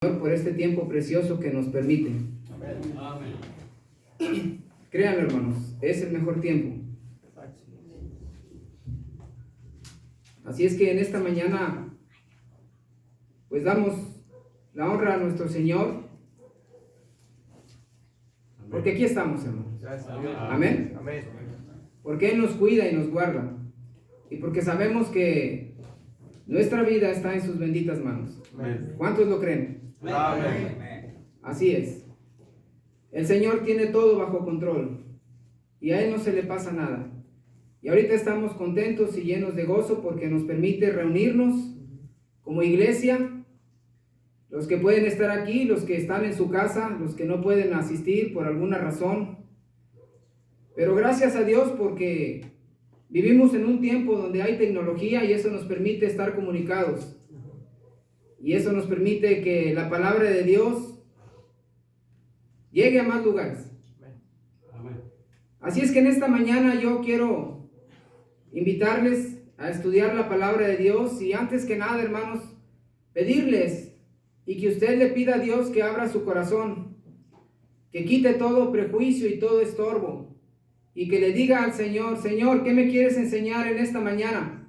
Por este tiempo precioso que nos permite. Amén. Créanlo, hermanos, es el mejor tiempo. Así es que en esta mañana pues damos la honra a nuestro Señor, porque aquí estamos, hermanos. Amén. Porque Él nos cuida y nos guarda, y porque sabemos que nuestra vida está en sus benditas manos. ¿Cuántos lo creen? Amén. Así es. El Señor tiene todo bajo control y a Él no se le pasa nada. Y ahorita estamos contentos y llenos de gozo porque nos permite reunirnos como iglesia. Los que pueden estar aquí, los que están en su casa, los que no pueden asistir por alguna razón. Pero gracias a Dios porque vivimos en un tiempo donde hay tecnología y eso nos permite estar comunicados. Y eso nos permite que la palabra de Dios llegue a más lugares. Así es que en esta mañana yo quiero invitarles a estudiar la palabra de Dios y antes que nada, hermanos, pedirles y que usted le pida a Dios que abra su corazón, que quite todo prejuicio y todo estorbo y que le diga al Señor: Señor, ¿qué me quieres enseñar en esta mañana?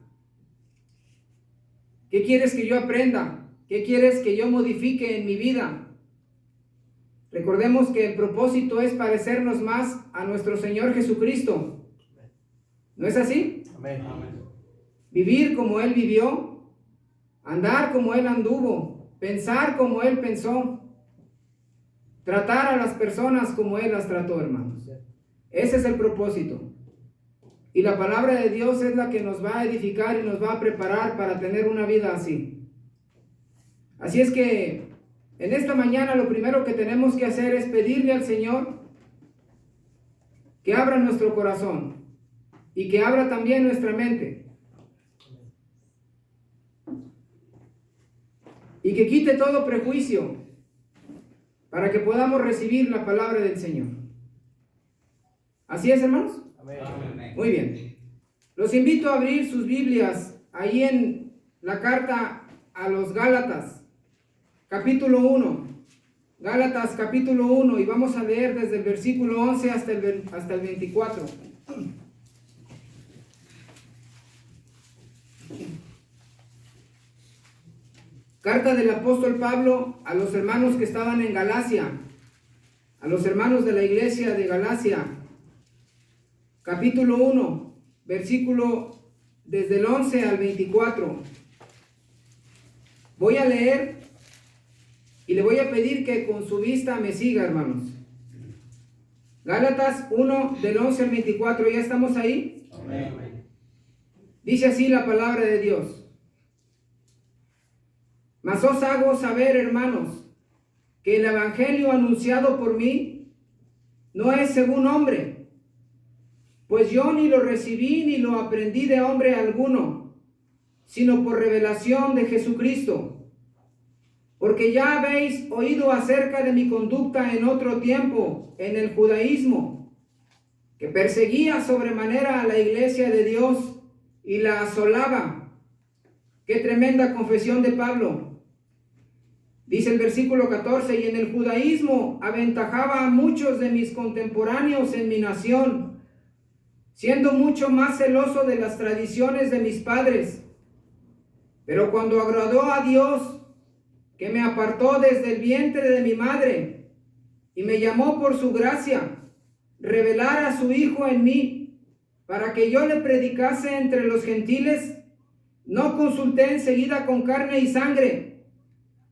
¿Qué quieres que yo aprenda? ¿Qué quieres que yo modifique en mi vida? Recordemos que el propósito es parecernos más a nuestro Señor Jesucristo. ¿No es así? Amén. Vivir como Él vivió, andar como Él anduvo, pensar como Él pensó, tratar a las personas como Él las trató, hermanos. Ese es el propósito. Y la palabra de Dios es la que nos va a edificar y nos va a preparar para tener una vida así. Así es que en esta mañana lo primero que tenemos que hacer es pedirle al Señor que abra nuestro corazón y que abra también nuestra mente. Y que quite todo prejuicio para que podamos recibir la palabra del Señor. ¿Así es, hermanos? Amén. Muy bien. Los invito a abrir sus Biblias ahí en la carta a los Gálatas. Capítulo 1, Gálatas capítulo 1, y vamos a leer desde el versículo 11 hasta el 24. Carta del apóstol Pablo a los hermanos que estaban en Galacia, a los hermanos de la iglesia de Galacia. Capítulo 1, versículo desde el 11 al 24. Voy a leer y le voy a pedir que con su vista me siga, hermanos. Gálatas 1, del 11 al 24. ¿Ya estamos ahí? Amén. Dice así la palabra de Dios. Mas os hago saber, hermanos, que el evangelio anunciado por mí no es según hombre, pues yo ni lo recibí ni lo aprendí de hombre alguno, sino por revelación de Jesucristo. Porque ya habéis oído acerca de mi conducta en otro tiempo en el judaísmo, que perseguía sobremanera a la iglesia de Dios y la asolaba. Qué tremenda confesión de Pablo. Dice el versículo 14: y en el judaísmo aventajaba a muchos de mis contemporáneos en mi nación, siendo mucho más celoso de las tradiciones de mis padres. Pero cuando agradó a Dios, que me apartó desde el vientre de mi madre y me llamó por su gracia, revelar a su Hijo en mí, para que yo le predicase entre los gentiles, no consulté enseguida con carne y sangre,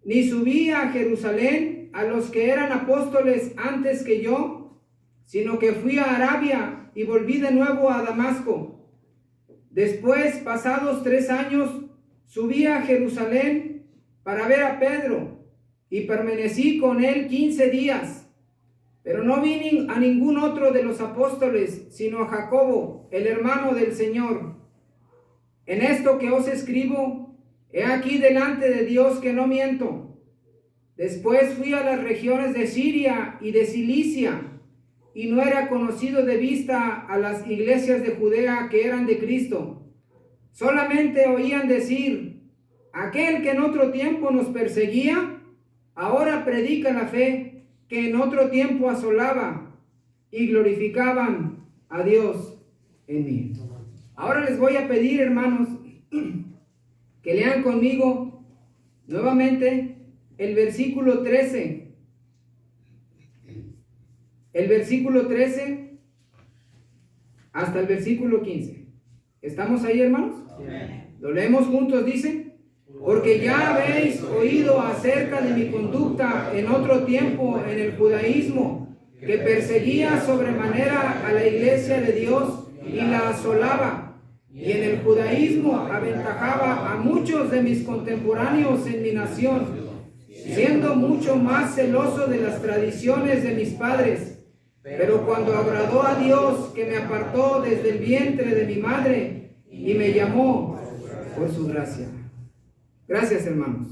ni subí a Jerusalén a los que eran apóstoles antes que yo, sino que fui a Arabia y volví de nuevo a Damasco. Después, pasados 3 años, subí a Jerusalén para ver a Pedro, y permanecí con él 15 días, pero no vi a ningún otro de los apóstoles, sino a Jacobo, el hermano del Señor. En esto que os escribo, he aquí delante de Dios que no miento. Después fui a las regiones de Siria y de Cilicia, y no era conocido de vista a las iglesias de Judea que eran de Cristo. Solamente oían decir: aquel que en otro tiempo nos perseguía, ahora predica la fe que en otro tiempo asolaba y glorificaban a Dios en mí. Ahora les voy a pedir, hermanos, que lean conmigo nuevamente el versículo 13. El versículo 13 hasta el versículo 15. ¿Estamos ahí, hermanos? Amén. Lo leemos juntos, dice: porque ya habéis oído acerca de mi conducta en otro tiempo en el judaísmo, que perseguía sobremanera a la iglesia de Dios y la asolaba, y en el judaísmo aventajaba a muchos de mis contemporáneos en mi nación, siendo mucho más celoso de las tradiciones de mis padres. Pero cuando agradó a Dios, que me apartó desde el vientre de mi madre y me llamó por su gracia. Gracias, hermanos.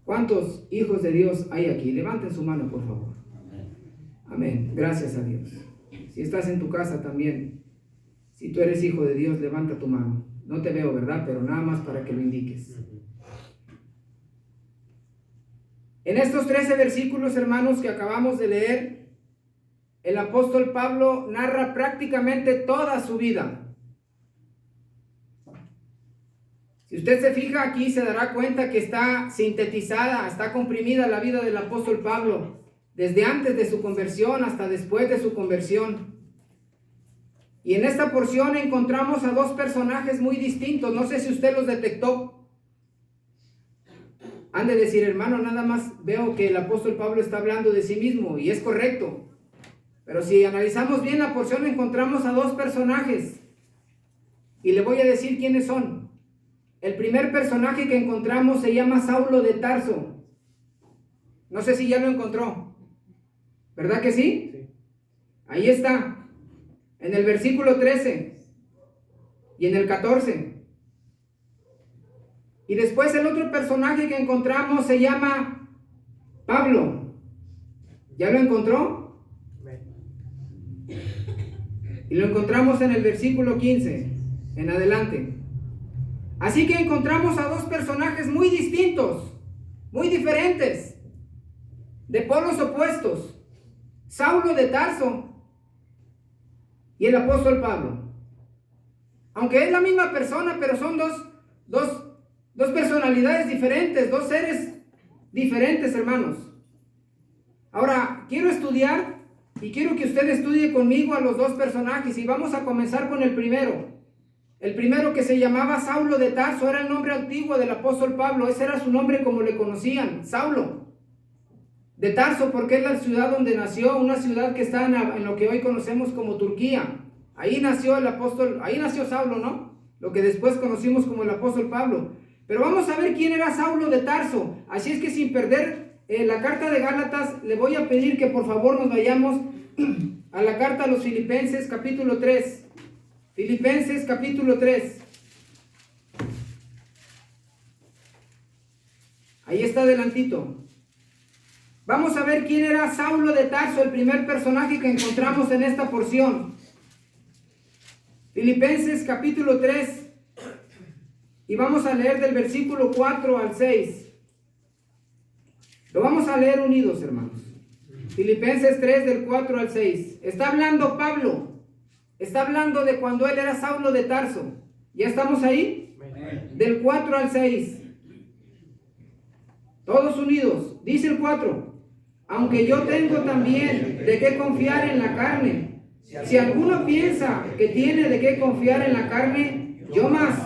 ¿Cuántos hijos de Dios hay aquí? Levanten su mano, por favor. Amén. Gracias a Dios. Si estás en tu casa también, si tú eres hijo de Dios, levanta tu mano. No te veo, ¿verdad? Pero nada más para que lo indiques. En estos 13 versículos, hermanos, que acabamos de leer, el apóstol Pablo narra prácticamente toda su vida. Si usted se fija aquí, se dará cuenta que está sintetizada, está comprimida la vida del apóstol Pablo, desde antes de su conversión hasta después de su conversión. Y en esta porción encontramos a dos personajes muy distintos. No sé si usted los detectó. Han de decir, hermano, nada más veo que el apóstol Pablo está hablando de sí mismo, y es correcto. Pero si analizamos bien la porción, encontramos a dos personajes. Y le voy a decir quiénes son. El primer personaje que encontramos se llama Saulo de Tarso. No sé si ya lo encontró. ¿Verdad que sí? Sí. Ahí está. En el versículo 13 y en el 14. Y después el otro personaje que encontramos se llama Pablo. ¿Ya lo encontró? Y lo encontramos en el versículo 15 en adelante. Así que encontramos a dos personajes muy distintos, muy diferentes, de polos opuestos: Saulo de Tarso y el apóstol Pablo. Aunque es la misma persona, pero son dos personalidades diferentes, dos seres diferentes, hermanos. Ahora, quiero estudiar y quiero que usted estudie conmigo a los dos personajes, y vamos a comenzar con el primero. El primero, que se llamaba Saulo de Tarso, era el nombre antiguo del apóstol Pablo. Ese era su nombre como le conocían, Saulo de Tarso, porque es la ciudad donde nació, una ciudad que está en lo que hoy conocemos como Turquía. Ahí nació el apóstol, ahí nació Saulo, ¿no? Lo que después conocimos como el apóstol Pablo. Pero vamos a ver quién era Saulo de Tarso. Así es que, sin perder la carta de Gálatas, le voy a pedir que por favor nos vayamos a la carta a los Filipenses, capítulo 3. Filipenses, capítulo 3. Ahí está adelantito. Vamos a ver quién era Saulo de Tarso, el primer personaje que encontramos en esta porción. Filipenses, capítulo 3. Y vamos a leer del versículo 4 al 6. Lo vamos a leer unidos, hermanos. Filipenses 3, del 4 al 6. Está hablando Pablo. Está hablando de cuando él era Saulo de Tarso. ¿Ya estamos ahí? Del 4 al 6. Todos unidos. Dice el 4. Aunque yo tengo también de qué confiar en la carne. Si alguno piensa que tiene de qué confiar en la carne, yo más.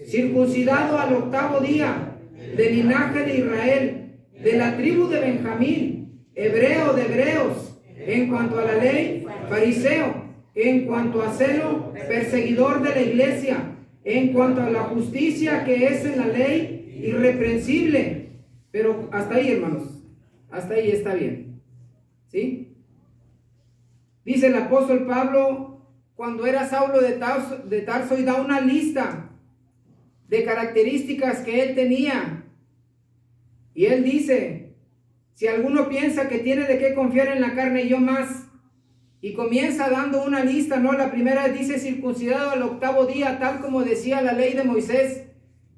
Circuncidado al 8º día, del linaje de Israel, de la tribu de Benjamín, hebreo de hebreos, en cuanto a la ley, fariseo, en cuanto a celo, perseguidor de la iglesia, en cuanto a la justicia que es en la ley, irreprensible. Pero hasta ahí, hermanos, hasta ahí está bien, ¿sí? Dice el apóstol Pablo, cuando era Saulo de Tarso, y da una lista de características que él tenía. Y él dice, si alguno piensa que tiene de qué confiar en la carne, yo más. Y comienza dando una lista, ¿no? La primera dice circuncidado al 8º día, tal como decía la ley de Moisés.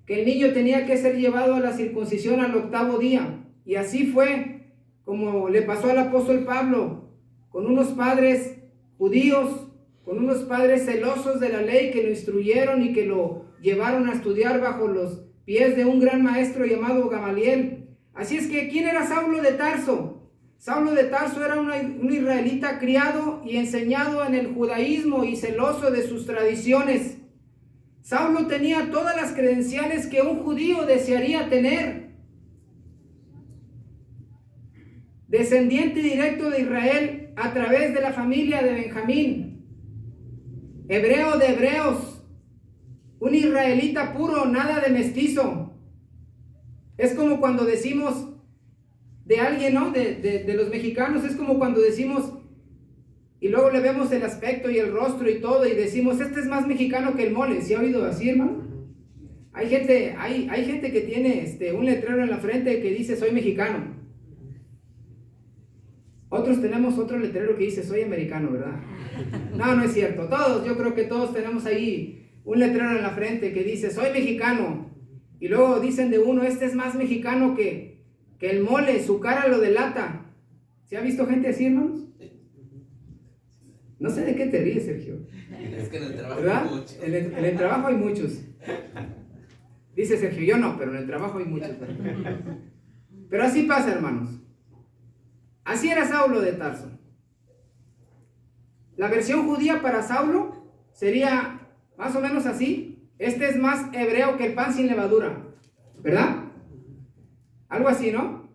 que el niño tenía que ser llevado a la circuncisión al 8º día. Y así fue como le pasó al apóstol Pablo, con unos padres judíos, con unos padres celosos de la ley que lo instruyeron y que lo llevaron a estudiar bajo los pies de un gran maestro llamado Gamaliel. Así es que, ¿quién era Saulo de Tarso? Saulo de Tarso era un israelita criado y enseñado en el judaísmo y celoso de sus tradiciones. Saulo tenía todas las credenciales que un judío desearía tener. Descendiente directo de Israel a través de la familia de Benjamín. Hebreo de hebreos. Un israelita puro, nada de mestizo. Es como cuando decimos de alguien, ¿no? De los mexicanos, es como cuando decimos, y luego le vemos el aspecto y el rostro y todo, y decimos, este es más mexicano que el mole. ¿Sí ha oído así, hermano? Hay gente que tiene un letrero en la frente que dice, soy mexicano. Otros tenemos otro letrero que dice, soy americano, ¿verdad? No, no es cierto. Todos, yo creo que todos tenemos ahí un letrero en la frente que dice, soy mexicano. Y luego dicen de uno, este es más mexicano que el mole, su cara lo delata. ¿Se ha visto gente así, hermanos? No sé de qué te ríes, Sergio. Es que en el trabajo ¿verdad? hay muchos. En el trabajo hay muchos. Dice Sergio, yo no, pero en el trabajo hay muchos. Pero así pasa, hermanos. Así era Saulo de Tarso. La versión judía para Saulo sería más o menos así. Este es más hebreo que el pan sin levadura, ¿verdad? Algo así, ¿no?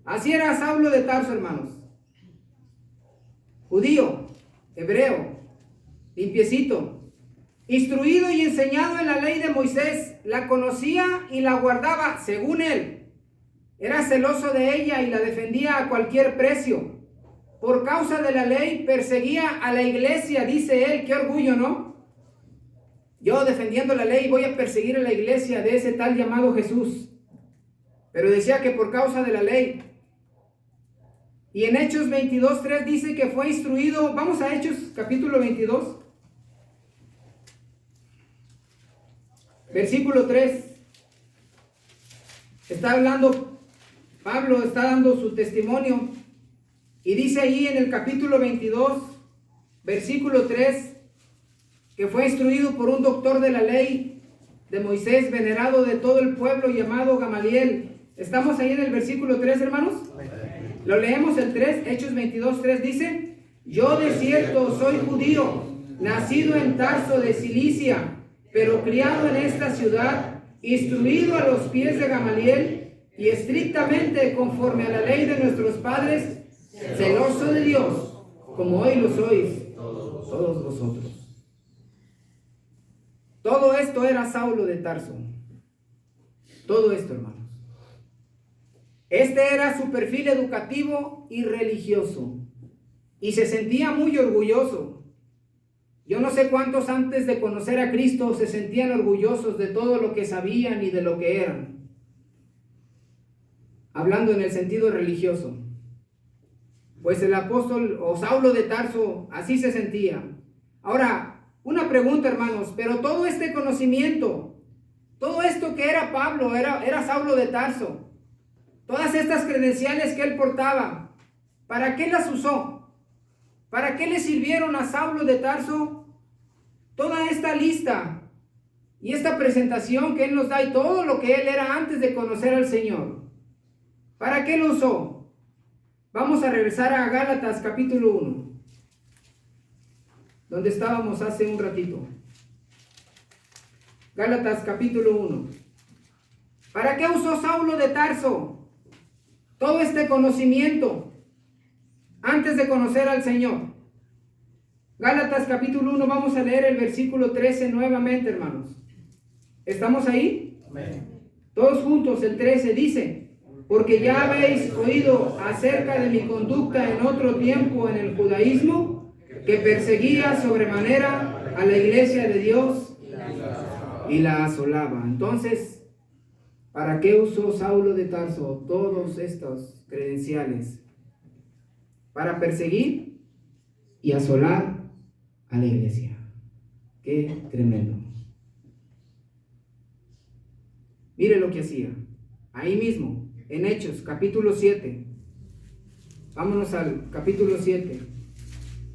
Así era Saulo de Tarso, hermanos. Judío, hebreo, limpiecito, instruido y enseñado en la ley de Moisés, la conocía y la guardaba según él. Era celoso de ella y la defendía a cualquier precio. Por causa de la ley perseguía a la iglesia, dice él. Qué orgullo, ¿no? Yo defendiendo la ley voy a perseguir a la iglesia de ese tal llamado Jesús. Pero decía que por causa de la ley. Y en Hechos 22:3 dice que fue instruido. Vamos a Hechos capítulo 22. Versículo 3. Está hablando, Pablo está dando su testimonio. Y dice ahí en el capítulo 22, versículo 3, que fue instruido por un doctor de la ley de Moisés, venerado de todo el pueblo, llamado Gamaliel. ¿Estamos ahí en el versículo 3, hermanos? Lo leemos el 3, Hechos 22:3 dice, yo de cierto soy judío, nacido en Tarso de Cilicia, pero criado en esta ciudad, instruido a los pies de Gamaliel, y estrictamente conforme a la ley de nuestros padres, celoso de Dios, como hoy lo sois todos vosotros. Todo esto era Saulo de Tarso. Todo esto, hermanos. Este era su perfil educativo y religioso. Y se sentía muy orgulloso. Yo no sé cuántos antes de conocer a Cristo se sentían orgullosos de todo lo que sabían y de lo que eran. Hablando en el sentido religioso. Pues el apóstol o Saulo de Tarso así se sentía. Ahora, una pregunta, hermanos, pero todo este conocimiento, todo esto que era Pablo, era Saulo de Tarso. Todas estas credenciales que él portaba, ¿para qué las usó? ¿Para qué le sirvieron a Saulo de Tarso toda esta lista y esta presentación que él nos da y todo lo que él era antes de conocer al Señor? ¿Para qué lo usó? Vamos a regresar a Gálatas capítulo 1, donde estábamos hace un ratito. Gálatas capítulo 1. ¿Para qué usó Saulo de Tarso todo este conocimiento antes de conocer al Señor? Gálatas capítulo 1, vamos a leer el versículo 13 nuevamente, hermanos. ¿Estamos ahí? Amén. Todos juntos, el 13 dice, porque ya habéis oído acerca de mi conducta en otro tiempo en el judaísmo, que perseguía sobremanera a la iglesia de Dios y la asolaba. Entonces, ¿para qué usó Saulo de Tarso todos estos credenciales? Para perseguir y asolar a la iglesia. Qué tremendo. Mire lo que hacía. Ahí mismo, en Hechos, capítulo 7. Vámonos al capítulo 7.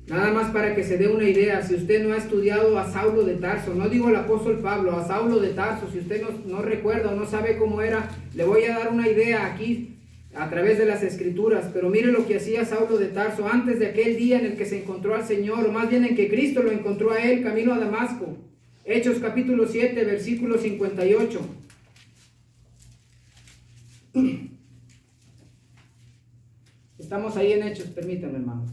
Nada más para que se dé una idea, si usted no ha estudiado a Saulo de Tarso, no digo el apóstol Pablo, a Saulo de Tarso, si usted no recuerda o no sabe cómo era, le voy a dar una idea aquí a través de las escrituras, pero mire lo que hacía Saulo de Tarso antes de aquel día en el que se encontró al Señor, o más bien en que Cristo lo encontró a él camino a Damasco. Hechos capítulo 7, versículo 58. Estamos ahí en Hechos, permítanme, hermanos.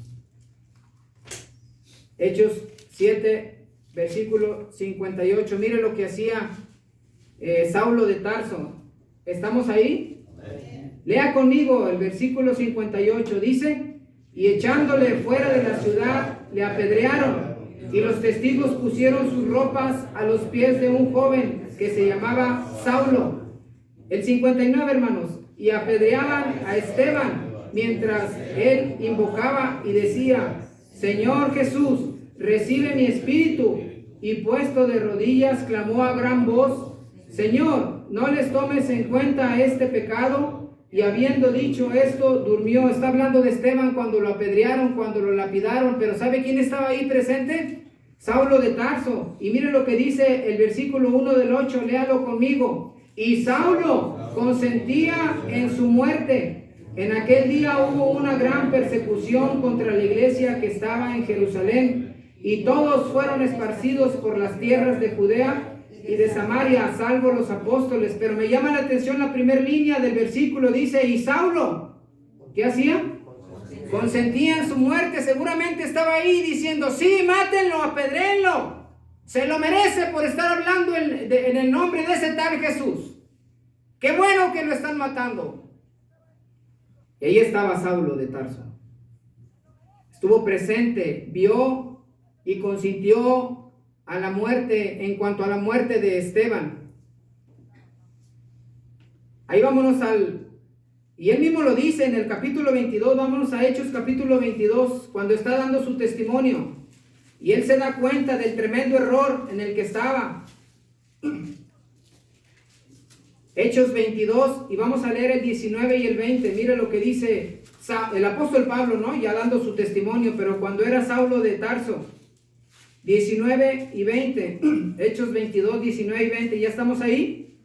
Hechos 7, versículo 58. Mire lo que hacía Saulo de Tarso. ¿Estamos ahí? Lea conmigo el versículo 58. Dice: y echándole fuera de la ciudad, le apedrearon, y los testigos pusieron sus ropas a los pies de un joven que se llamaba Saulo. El 59, hermanos. Y apedreaban a Esteban mientras él invocaba y decía: Señor Jesús, recibe mi espíritu. Y puesto de rodillas clamó a gran voz: Señor, no les tomes en cuenta este pecado. Y habiendo dicho esto, durmió. Está hablando de Esteban cuando lo apedrearon, cuando lo lapidaron. Pero ¿sabe quién estaba ahí presente? Saulo de Tarso. Y mire lo que dice el versículo 1 del 8, léalo conmigo. Y Saulo consentía en su muerte. En aquel día hubo una gran persecución contra la iglesia que estaba en Jerusalén, y todos fueron esparcidos por las tierras de Judea y de Samaria, salvo los apóstoles. Pero me llama la atención la primera línea del versículo, dice: y Saulo, ¿qué hacía? Consentía en su muerte. Seguramente estaba ahí diciendo: sí, mátenlo, apedréenlo, se lo merece por estar hablando en el nombre de ese tal Jesús. Qué bueno que lo están matando. Y ahí estaba Saulo de Tarso. Estuvo presente, vio y consintió a la muerte, en cuanto a la muerte de Esteban. Ahí vámonos y él mismo lo dice en el capítulo 22, vámonos a Hechos capítulo 22, cuando está dando su testimonio. Y él se da cuenta del tremendo error en el que estaba. Hechos 22, y vamos a leer el 19 y el 20. Mire lo que dice el apóstol Pablo, ¿no? Ya dando su testimonio, pero cuando era Saulo de Tarso. 19 y 20. Hechos 22, 19 y 20. ¿Ya estamos ahí?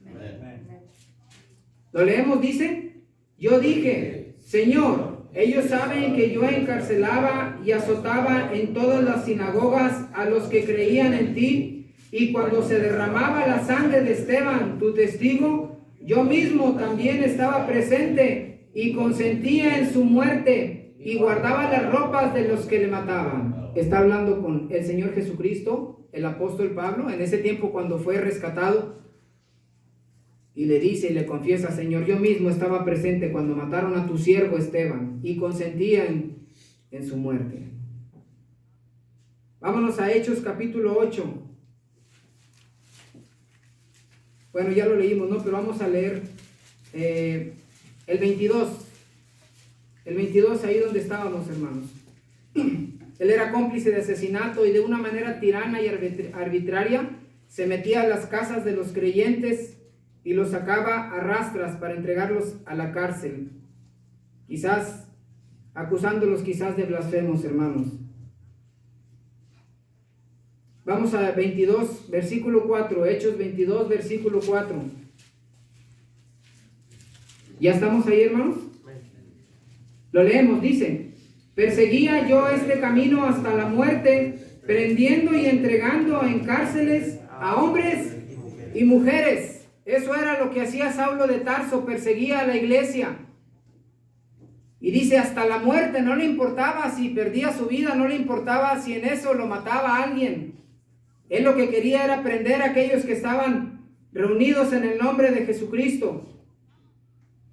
Lo leemos, dice: yo dije: Señor, ellos saben que yo encarcelaba y azotaba en todas las sinagogas a los que creían en ti, y cuando se derramaba la sangre de Esteban, tu testigo, yo mismo también estaba presente y consentía en su muerte y guardaba las ropas de los que le mataban. Está hablando con el Señor Jesucristo, el apóstol Pablo, en ese tiempo cuando fue rescatado, y le dice y le confiesa: Señor, yo mismo estaba presente cuando mataron a tu siervo Esteban y consentía en su muerte. Vámonos a Hechos capítulo 8. Bueno, ya lo leímos, ¿no? Pero vamos a leer el 22. El 22, ahí donde estábamos, hermanos. Él era cómplice de asesinato y de una manera tirana y arbitraria se metía a las casas de los creyentes y los sacaba a rastras para entregarlos a la cárcel. Quizás, acusándolos quizás de blasfemos, hermanos. Vamos a 22, versículo 4, Hechos 22, versículo 4. ¿Ya estamos ahí, hermanos? Lo leemos, dice: perseguía yo este camino hasta la muerte, prendiendo y entregando en cárceles a hombres y mujeres. Eso era lo que hacía Saulo de Tarso, perseguía a la iglesia. Y dice hasta la muerte, no le importaba si perdía su vida, no le importaba si en eso lo mataba a alguien. Él lo que quería era prender a aquellos que estaban reunidos en el nombre de Jesucristo.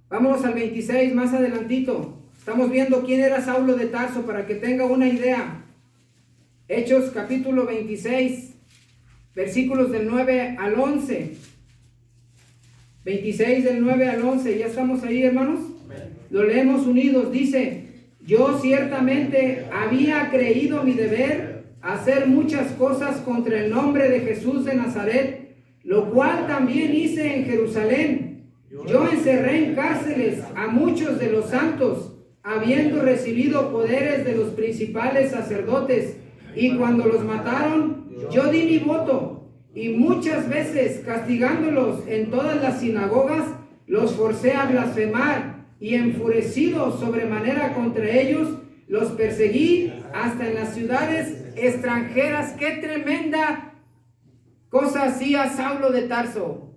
Vámonos al 26, más adelantito. Estamos viendo quién era Saulo de Tarso para que tenga una idea. Hechos capítulo 26, versículos del 9 al 11. 26 del 9 al 11. ¿Ya estamos ahí, hermanos? Lo leemos unidos. Dice: yo ciertamente había creído mi deber hacer muchas cosas contra el nombre de Jesús de Nazaret, lo cual también hice en Jerusalén. Yo encerré en cárceles a muchos de los santos, habiendo recibido poderes de los principales sacerdotes, y cuando los mataron, yo di mi voto, y muchas veces castigándolos en todas las sinagogas, los forcé a blasfemar, y enfurecido sobremanera contra ellos, los perseguí hasta en las ciudades extranjeras. ¡Qué tremenda cosa hacía Saulo de Tarso!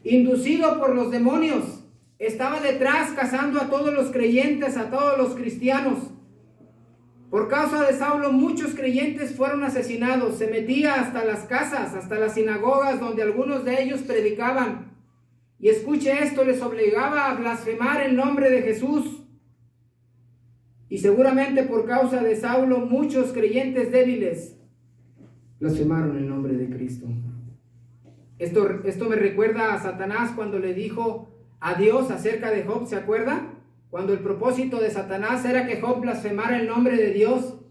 Inducido por los demonios, estaba detrás cazando a todos los creyentes, a todos los cristianos. Por causa de Saulo, muchos creyentes fueron asesinados. Se metía hasta las casas, hasta las sinagogas donde algunos de ellos predicaban. Y escuche esto, les obligaba a blasfemar el nombre de Jesús. Y seguramente por causa de Saulo, muchos creyentes débiles blasfemaron el nombre de Cristo. Esto me recuerda a Satanás cuando le dijo a Dios acerca de Job, ¿se acuerda? Cuando el propósito de Satanás era que Job blasfemara el nombre de Dios.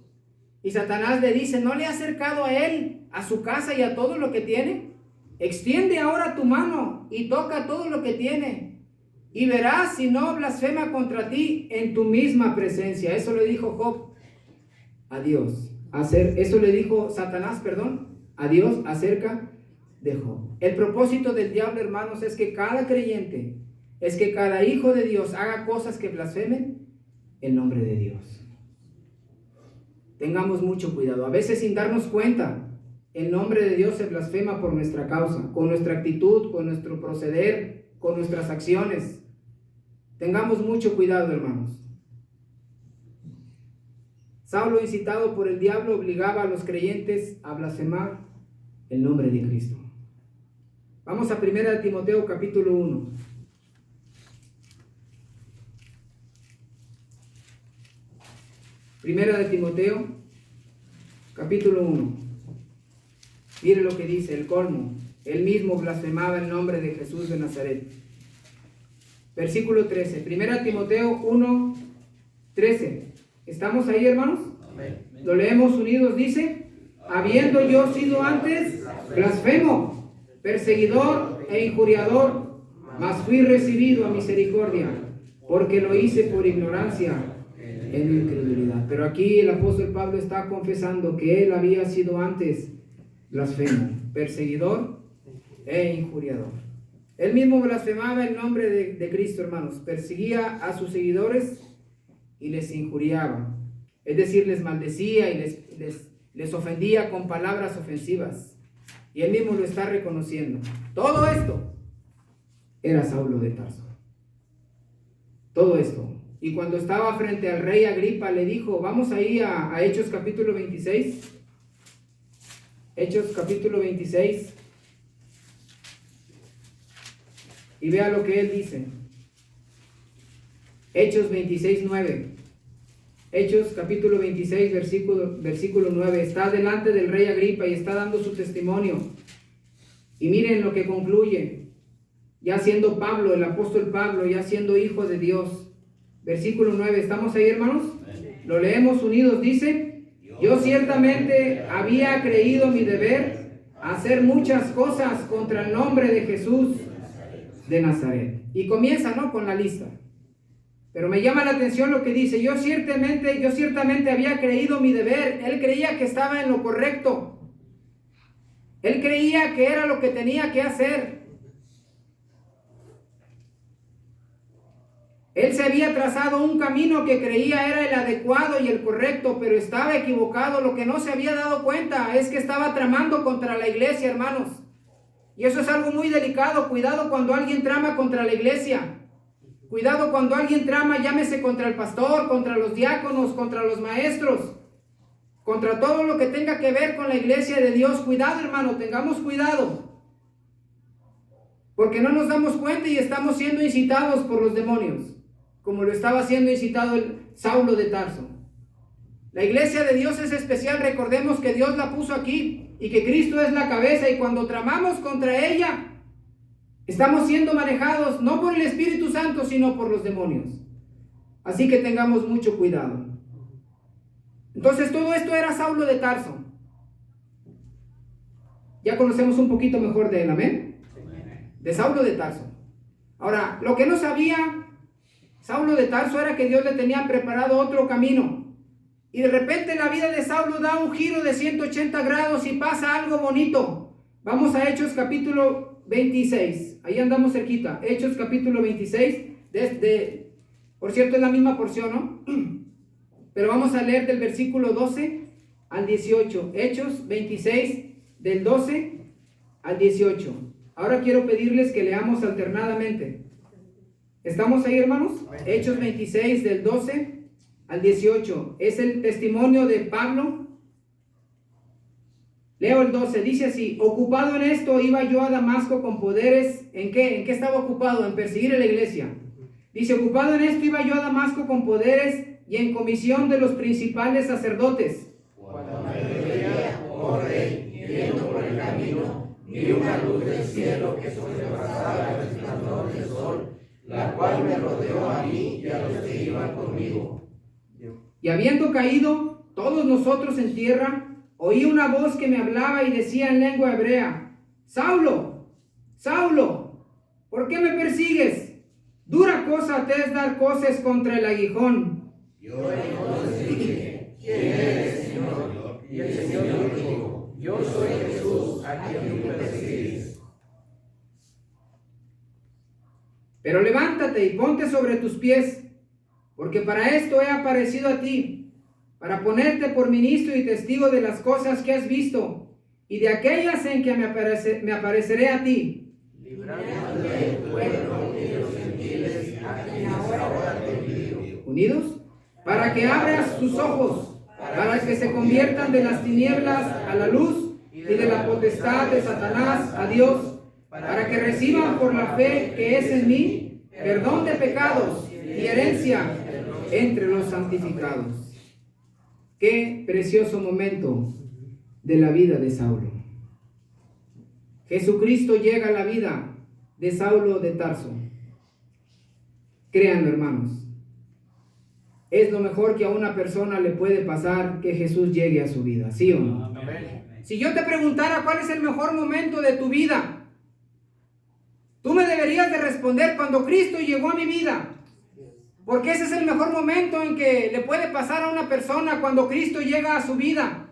Y Satanás le dice, ¿no le ha acercado a él, a su casa y a todo lo que tiene? Extiende ahora tu mano y toca todo lo que tiene, y verás si no blasfema contra ti en tu misma presencia. Eso le dijo Job a Dios. Eso le dijo Satanás, a Dios acerca de Job. El propósito del diablo, hermanos, es que cada creyente, es que cada hijo de Dios haga cosas que blasfemen el nombre de Dios. Tengamos mucho cuidado. A veces sin darnos cuenta, el nombre de Dios se blasfema por nuestra causa, con nuestra actitud, con nuestro proceder, con nuestras acciones. Tengamos mucho cuidado, hermanos. Saulo, incitado por el diablo, obligaba a los creyentes a blasfemar el nombre de Cristo. Vamos a 1 Timoteo capítulo 1. Primera de Timoteo capítulo 1. Mire lo que dice, el colmo. Él mismo blasfemaba el nombre de Jesús de Nazaret. Versículo 13. 1 Timoteo 1, 13. ¿Estamos ahí, hermanos? Amén. Lo leemos unidos, dice: habiendo yo sido antes blasfemo, perseguidor e injuriador, mas fui recibido a misericordia, porque lo hice por ignorancia en incredulidad. Pero aquí el apóstol Pablo está confesando que él había sido antes blasfemo, perseguidor e injuriador. Él mismo blasfemaba el nombre de Cristo, hermanos. Perseguía a sus seguidores y les injuriaba. Es decir, les maldecía y les ofendía con palabras ofensivas. Y él mismo lo está reconociendo. Todo esto era Saulo de Tarso. Todo esto. Y cuando estaba frente al rey Agripa, le dijo, vamos ahí a Hechos capítulo 26. Hechos capítulo 26. Y vea lo que él dice. Hechos 26, 9. Hechos capítulo 26, versículo 9. Está delante del rey Agripa y está dando su testimonio. Y miren lo que concluye. Ya siendo Pablo, el apóstol Pablo, ya siendo hijo de Dios. Versículo 9. ¿Estamos ahí, hermanos? Lo leemos unidos. Dice: yo ciertamente había creído mi deber hacer muchas cosas contra el nombre de Jesús de Nazaret. Y comienza, ¿no?, con la lista. Pero me llama la atención lo que dice: yo ciertamente había creído mi deber. Él creía que estaba en lo correcto. Él creía que era lo que tenía que hacer. Él se había trazado un camino que creía era el adecuado y el correcto, pero estaba equivocado. Lo que no se había dado cuenta es que estaba tramando contra la iglesia, hermanos. Y eso es algo muy delicado. Cuidado cuando alguien trama contra la iglesia. Cuidado cuando alguien trama, llámese contra el pastor, contra los diáconos, contra los maestros, contra todo lo que tenga que ver con la iglesia de Dios. Cuidado, hermano, tengamos cuidado. Porque no nos damos cuenta y estamos siendo incitados por los demonios, como lo estaba siendo incitado el Saulo de Tarso. La iglesia de Dios es especial. Recordemos que Dios la puso aquí y que Cristo es la cabeza, y cuando tramamos contra ella, estamos siendo manejados no por el Espíritu Santo, sino por los demonios. Así que tengamos mucho cuidado. Entonces todo esto era Saulo de Tarso. Ya conocemos un poquito mejor de él, amén. De Saulo de Tarso. Ahora, lo que no sabía Saulo de Tarso era que Dios le tenía preparado otro camino. Y de repente la vida de Saulo da un giro de 180 grados y pasa algo bonito. Vamos a Hechos capítulo 26. Ahí andamos cerquita. Hechos capítulo 26. Por cierto, es la misma porción, ¿no? Pero vamos a leer del versículo 12 al 18. Hechos 26, del 12 al 18. Ahora quiero pedirles que leamos alternadamente. ¿Estamos ahí, hermanos? Hechos 26, del 12 al 18. Es el testimonio de Pablo. Leo el 12, dice así: ocupado en esto, iba yo a Damasco con poderes. ¿En qué? ¿En qué estaba ocupado? En perseguir a la iglesia. Dice: ocupado en esto, iba yo a Damasco con poderes y en comisión de los principales sacerdotes. Cuando me veía, oh rey, yendo por el camino, vi una luz del cielo que sobrepasaba el resplandor del sol, la cual me rodeó a mí y a los que iban conmigo. Y habiendo caído todos nosotros en tierra, oí una voz que me hablaba y decía en lengua hebrea: Saulo, Saulo, ¿por qué me persigues? Dura cosa te es dar coces contra el aguijón. Yo entonces dije: ¿quién eres, Señor? Y el Señor dijo: yo soy Jesús, a quien tú persigues. Pero levántate y ponte sobre tus pies, porque para esto he aparecido a ti, para ponerte por ministro y testigo de las cosas que has visto, y de aquellas en que me apareceré a ti. Librando del pueblo y de los gentiles, a quienes ahora te envío. Unidos, para que abras sus ojos, para que se conviertan de las tinieblas a la luz y de la potestad de Satanás a Dios, para que reciban por la fe que es en mí perdón de pecados y herencia entre los santificados. Qué precioso momento de la vida de Saulo. Jesucristo llega a la vida de Saulo de Tarso. Créanlo, hermanos, es lo mejor que a una persona le puede pasar que Jesús llegue a su vida, ¿sí o no? Amén. Si yo te preguntara cuál es el mejor momento de tu vida, tú me deberías de responder: cuando Cristo llegó a mi vida. Porque ese es el mejor momento en que le puede pasar a una persona, cuando Cristo llega a su vida.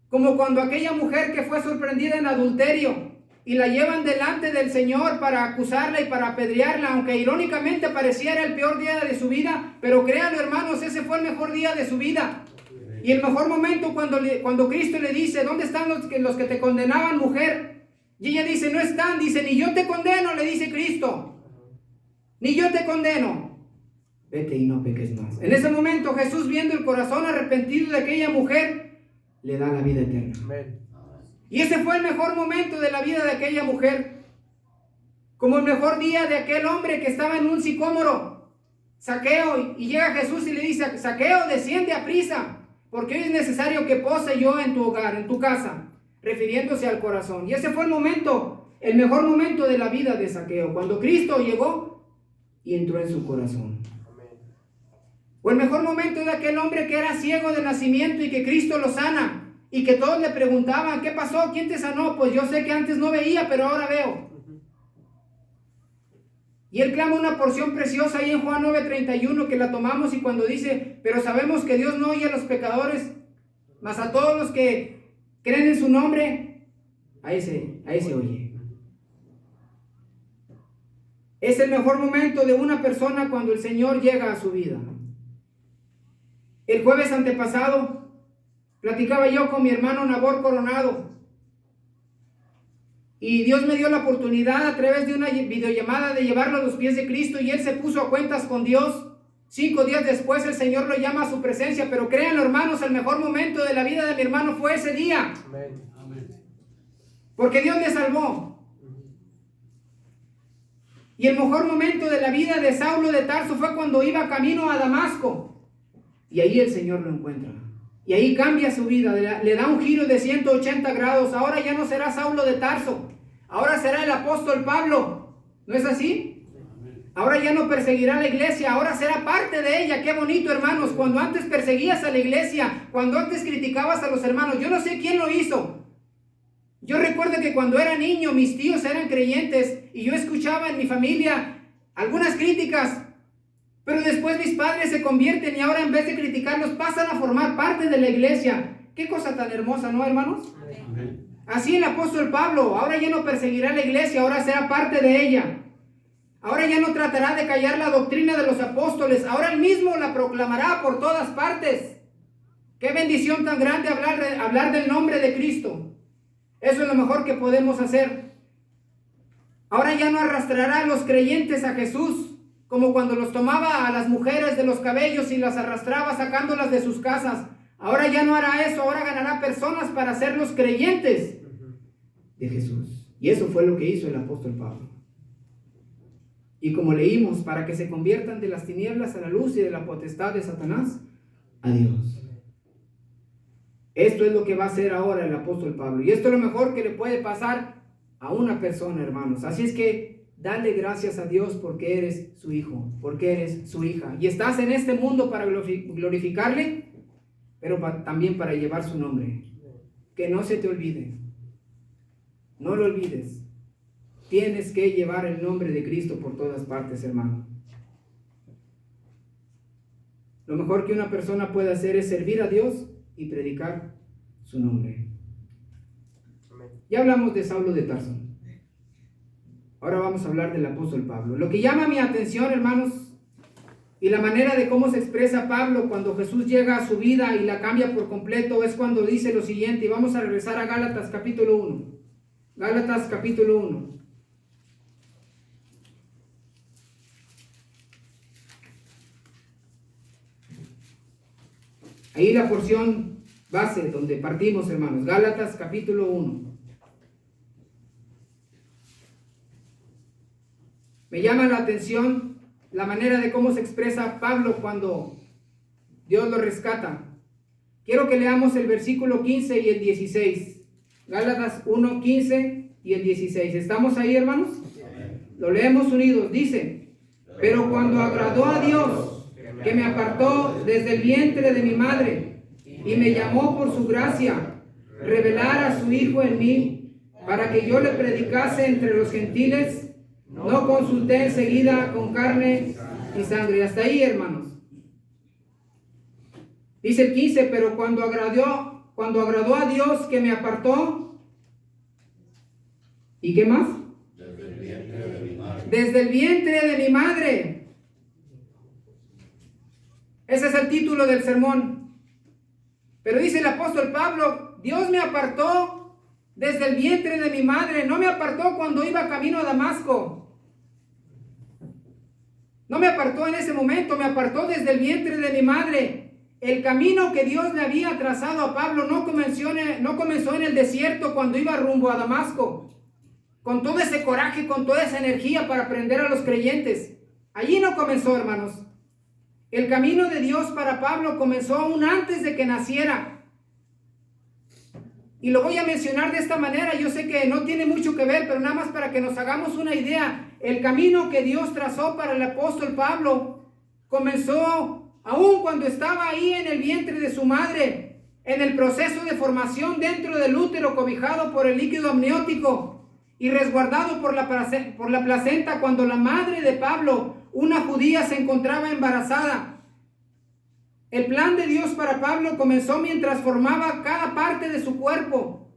Como cuando aquella mujer que fue sorprendida en adulterio y la llevan delante del Señor para acusarla y para apedrearla, aunque irónicamente pareciera el peor día de su vida, pero créanlo, hermanos, ese fue el mejor día de su vida. Y el mejor momento cuando Cristo le dice: ¿dónde están los que te condenaban, mujer? Y ella dice: no están. Dice: ni yo te condeno, le dice Cristo, ni yo te condeno, vete y no peques más. En ese momento Jesús, viendo el corazón arrepentido de aquella mujer, le da la vida eterna. Y ese fue el mejor momento de la vida de aquella mujer, como el mejor día de aquel hombre que estaba en un sicómoro, Zaqueo, y llega Jesús y le dice: Zaqueo, desciende a prisa, porque hoy es necesario que pose yo en tu hogar, en tu casa, refiriéndose al corazón. Y ese fue el momento, el mejor momento de la vida de Zaqueo, cuando Cristo llegó y entró en su corazón. O el mejor momento de aquel hombre que era ciego de nacimiento y que Cristo lo sana, y que todos le preguntaban: ¿qué pasó? ¿Quién te sanó? Pues yo sé que antes no veía, pero ahora veo. Y él clama una porción preciosa ahí en Juan 9:31, que la tomamos, y cuando dice: pero sabemos que Dios no oye a los pecadores, mas a todos los que creen en su nombre, a ese oye. Es el mejor momento de una persona cuando el Señor llega a su vida. El jueves antepasado platicaba yo con mi hermano Nabor Coronado, y Dios me dio la oportunidad a través de una videollamada de llevarlo a los pies de Cristo, y él se puso a cuentas con Dios. 5 días después el Señor lo llama a su presencia. Pero créanlo, hermanos, el mejor momento de la vida de mi hermano fue ese día. Amén. Porque Dios le salvó. Y el mejor momento de la vida de Saulo de Tarso fue cuando iba camino a Damasco. Y ahí el Señor lo encuentra. Y ahí cambia su vida, le da un giro de 180 grados. Ahora ya no será Saulo de Tarso, ahora será el apóstol Pablo. ¿No es así? Ahora ya no perseguirá a la iglesia, ahora será parte de ella. Qué bonito, hermanos. Cuando antes perseguías a la iglesia, cuando antes criticabas a los hermanos, yo no sé quién lo hizo, Yo recuerdo que cuando era niño mis tíos eran creyentes y yo escuchaba en mi familia algunas críticas, pero después mis padres se convierten y ahora en vez de criticarlos pasan a formar parte de la iglesia. Qué cosa tan hermosa, ¿no, hermanos? Amén. Así el apóstol Pablo, ahora ya no perseguirá a la iglesia, ahora será parte de ella. Ahora ya no tratará de callar la doctrina de los apóstoles, ahora él mismo la proclamará por todas partes. Qué bendición tan grande hablar del nombre de Cristo. Eso es lo mejor que podemos hacer. Ahora ya no arrastrará a los creyentes a Jesús, como cuando los tomaba a las mujeres de los cabellos y las arrastraba sacándolas de sus casas. Ahora ya no hará eso, ahora ganará personas para ser los creyentes de Jesús. Y eso fue lo que hizo el apóstol Pablo. Y como leímos, para que se conviertan de las tinieblas a la luz y de la potestad de Satanás a Dios. Esto es lo que va a hacer ahora el apóstol Pablo. Y esto es lo mejor que le puede pasar a una persona, hermanos. Así es que dale gracias a Dios porque eres su hijo, porque eres su hija. Y estás en este mundo para glorificarle, pero también para llevar su nombre. Que no se te olvide. No lo olvides. Tienes que llevar el nombre de Cristo por todas partes, hermano. Lo mejor que una persona puede hacer es servir a Dios y predicar su nombre. Ya hablamos de Saulo de Tarso. Ahora vamos a hablar del apóstol Pablo. Lo que llama mi atención, hermanos, y la manera de cómo se expresa Pablo cuando Jesús llega a su vida y la cambia por completo es cuando dice lo siguiente. Y vamos a regresar a Gálatas capítulo 1. Gálatas capítulo 1. Ahí la porción base donde partimos, hermanos. Gálatas capítulo 1. Me llama la atención la manera de cómo se expresa Pablo cuando Dios lo rescata. Quiero que leamos el versículo 15 y el 16. Gálatas 1, 15 y el 16. ¿Estamos ahí, hermanos? Lo leemos unidos. Dice: pero cuando agradó a Dios, que me apartó desde el vientre de mi madre y me llamó por su gracia, revelar a su Hijo en mí, para que yo le predicase entre los gentiles, no consulté enseguida con carne y sangre. Hasta ahí, hermanos. Dice el 15, pero cuando agradó a Dios que me apartó, ¿y qué más? Desde el vientre de mi madre. Desde el vientre de mi madre. Ese es el título del sermón. Pero dice el apóstol Pablo, Dios me apartó desde el vientre de mi madre. No me apartó cuando iba camino a Damasco. No me apartó en ese momento, me apartó desde el vientre de mi madre. El camino que Dios le había trazado a Pablo no comenzó en el desierto cuando iba rumbo a Damasco, con todo ese coraje, con toda esa energía para prender a los creyentes. Allí no comenzó, hermanos. El camino de Dios para Pablo comenzó aún antes de que naciera. Y lo voy a mencionar de esta manera. Yo sé que no tiene mucho que ver, pero nada más para que nos hagamos una idea. El camino que Dios trazó para el apóstol Pablo comenzó aún cuando estaba ahí en el vientre de su madre, en el proceso de formación dentro del útero, cobijado por el líquido amniótico y resguardado por la placenta, cuando la madre de Pablo, una judía, se encontraba embarazada. El plan de Dios para Pablo comenzó mientras formaba cada parte de su cuerpo.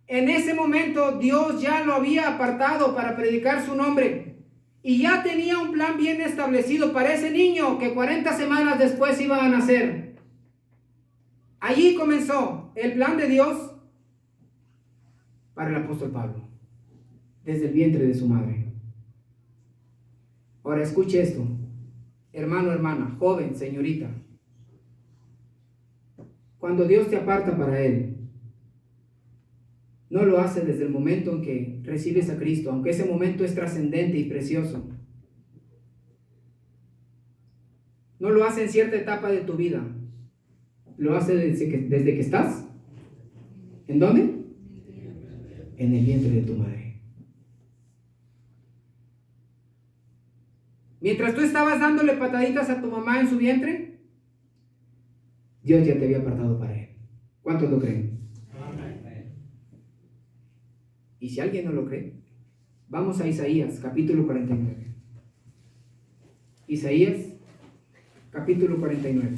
En ese momento Dios ya lo había apartado para predicar su nombre y ya tenía un plan bien establecido para ese niño que 40 semanas después iba a nacer. Allí comenzó el plan de Dios para el apóstol Pablo, desde el vientre de su madre. Ahora escuche esto, hermano, hermana, joven, señorita. Cuando Dios te aparta para Él, no lo hace desde el momento en que recibes a Cristo, aunque ese momento es trascendente y precioso. No lo hace en cierta etapa de tu vida. Lo hace desde que estás. ¿En dónde? En el vientre de tu madre. Mientras tú estabas dándole pataditas a tu mamá en su vientre, Dios ya te había apartado para Él. ¿Cuántos lo creen? Amén. Y si alguien no lo cree, vamos a Isaías, capítulo 49. Isaías, capítulo 49.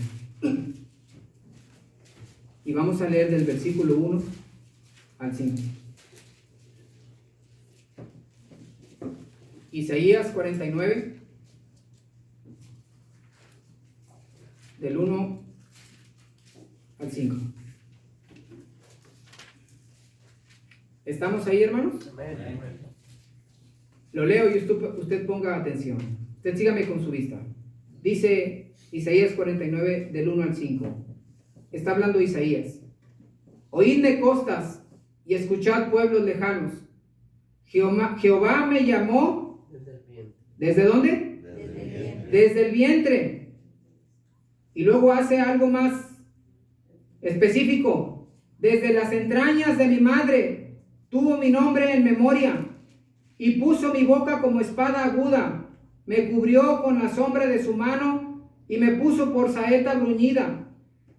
Y vamos a leer del versículo 1 al 5. Isaías 49, del 1 al 5. ¿Estamos ahí, hermanos? Lo leo y usted ponga atención. Usted sígame con su vista. Dice Isaías 49, del 1 al 5. Está hablando Isaías. Oídme costas y escuchad pueblos lejanos. Jehová me llamó. ¿Desde dónde? Desde el vientre. Y luego hace algo más específico. Desde las entrañas de mi madre tuvo mi nombre en memoria y puso mi boca como espada aguda. Me cubrió con la sombra de su mano y me puso por saeta bruñida.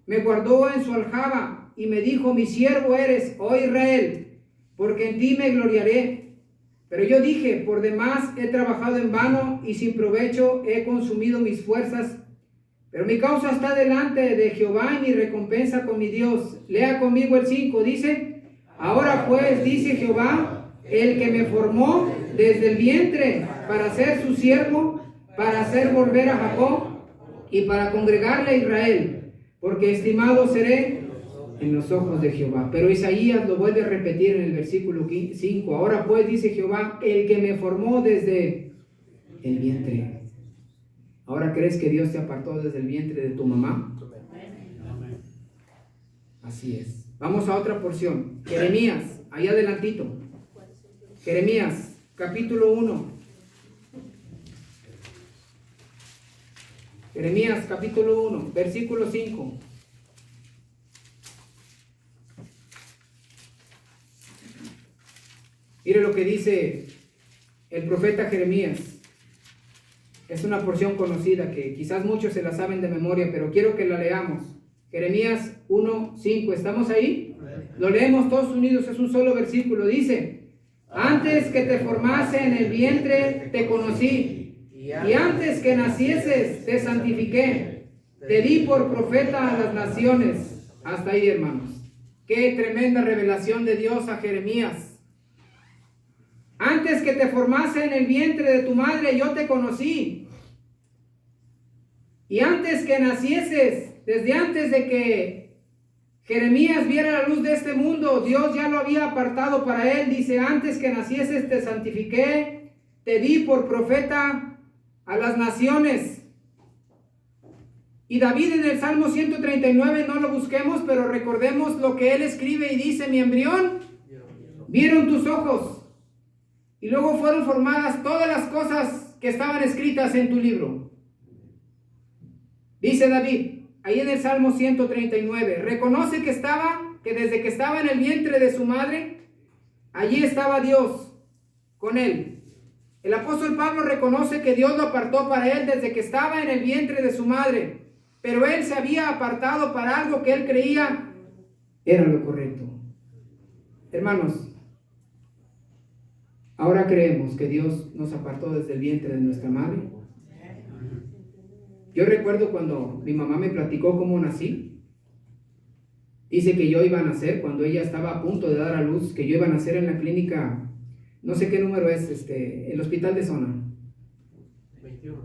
Me guardó en su aljaba y me dijo: mi siervo eres, oh Israel, porque en ti me gloriaré. Pero yo dije: por demás he trabajado en vano y sin provecho he consumido mis fuerzas. Pero mi causa está delante de Jehová y mi recompensa con mi Dios. Lea conmigo el 5, dice: ahora pues, dice Jehová, el que me formó desde el vientre para ser su siervo, para hacer volver a Jacob y para congregarle a Israel, porque estimado seré en los ojos de Jehová. Pero Isaías lo vuelve a repetir en el versículo 5. Ahora pues, dice Jehová, el que me formó desde el vientre. ¿Ahora crees que Dios te apartó desde el vientre de tu mamá? Así es. Vamos a otra porción. Jeremías, allá adelantito. Jeremías, capítulo 1. Jeremías, capítulo 1, versículo 5. Mire lo que dice el profeta Jeremías. Es una porción conocida que quizás muchos se la saben de memoria, pero quiero que la leamos. Jeremías 1, 5. ¿Estamos ahí? Lo leemos todos unidos, es un solo versículo. Dice: antes que te formase en el vientre te conocí, y antes que nacieses te santifiqué, te di por profeta a las naciones. Hasta ahí, hermanos. Qué tremenda revelación de Dios a Jeremías. Antes que te formase en el vientre de tu madre, yo te conocí. Y antes que nacieses, desde antes de que Jeremías viera la luz de este mundo, Dios ya lo había apartado para él. Dice: antes que nacieses te santifiqué, te di por profeta a las naciones. Y David en el Salmo 139, no lo busquemos, pero recordemos lo que él escribe y dice: mi embrión vieron tus ojos. Y luego fueron formadas todas las cosas que estaban escritas en tu libro. Dice David, ahí en el Salmo 139, reconoce que desde que estaba en el vientre de su madre, allí estaba Dios con él. El apóstol Pablo reconoce que Dios lo apartó para él desde que estaba en el vientre de su madre, pero él se había apartado para algo que él creía era lo correcto. Hermanos, ahora creemos que Dios nos apartó desde el vientre de nuestra madre. Yo recuerdo cuando mi mamá me platicó cómo nací. Dice que yo iba a nacer cuando ella estaba a punto de dar a luz, que yo iba a nacer en la clínica, no sé qué número es, el hospital de zona.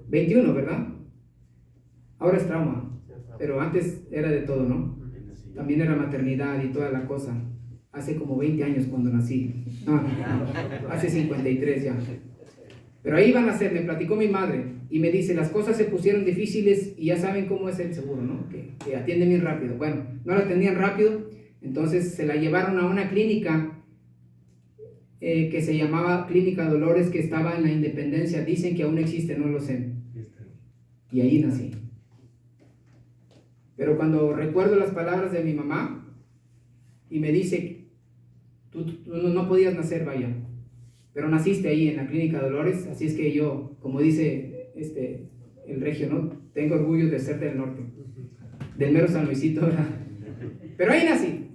21, ¿verdad? Ahora es trauma, pero antes era de todo, ¿no? También era maternidad y toda la cosa. Hace como 20 años cuando nací. Hace 53 ya. Pero ahí iban a nacer, me platicó mi madre y me dice: las cosas se pusieron difíciles y ya saben cómo es el seguro, ¿no? Que atienden bien rápido. Bueno, no la atendían rápido, entonces se la llevaron a una clínica que se llamaba Clínica Dolores, que estaba en la Independencia. Dicen que aún existe, no lo sé. Y ahí nací. Pero cuando recuerdo las palabras de mi mamá y me dice: tú no podías nacer, vaya, pero naciste ahí en la Clínica Dolores, así es que yo, como dice el regio, ¿no? Tengo orgullo de ser del norte, del mero San Luisito, ¿verdad? Pero ahí nací.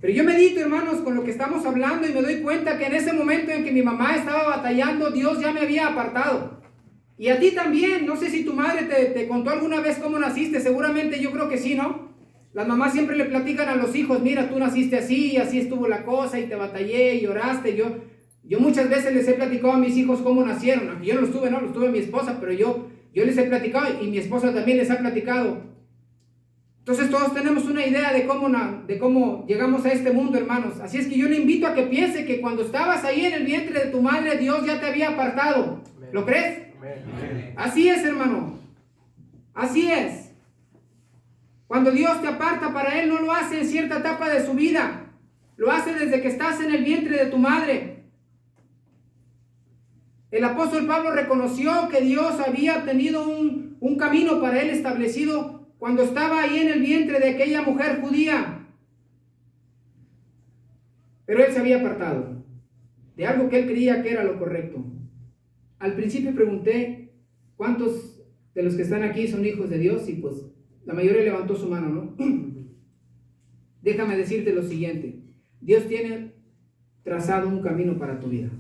Pero yo medito, hermanos, con lo que estamos hablando y me doy cuenta que en ese momento en que mi mamá estaba batallando, Dios ya me había apartado. Y a ti también. No sé si tu madre te contó alguna vez cómo naciste. Seguramente yo creo que sí, ¿no? Las mamás siempre le platican a los hijos, mira, tú naciste así, y así estuvo la cosa, y te batallé, y lloraste. Yo muchas veces les he platicado a mis hijos cómo nacieron. Yo no los tuve, no, los tuve a mi esposa, pero yo les he platicado y mi esposa también les ha platicado. Entonces todos tenemos una idea de cómo llegamos a este mundo, hermanos. Así es que yo le invito a que piense que cuando estabas ahí en el vientre de tu madre, Dios ya te había apartado. ¿Lo crees? Amén. Así es, hermano. Así es. Cuando Dios te aparta para Él, no lo hace en cierta etapa de su vida. Lo hace desde que estás en el vientre de tu madre. El apóstol Pablo reconoció que Dios había tenido un camino para él establecido cuando estaba ahí en el vientre de aquella mujer judía. Pero él se había apartado de algo que él creía que era lo correcto. Al principio pregunté, ¿cuántos de los que están aquí son hijos de Dios? Y pues la mayoría levantó su mano, ¿no? Déjame decirte lo siguiente. Dios tiene trazado un camino para tu vida.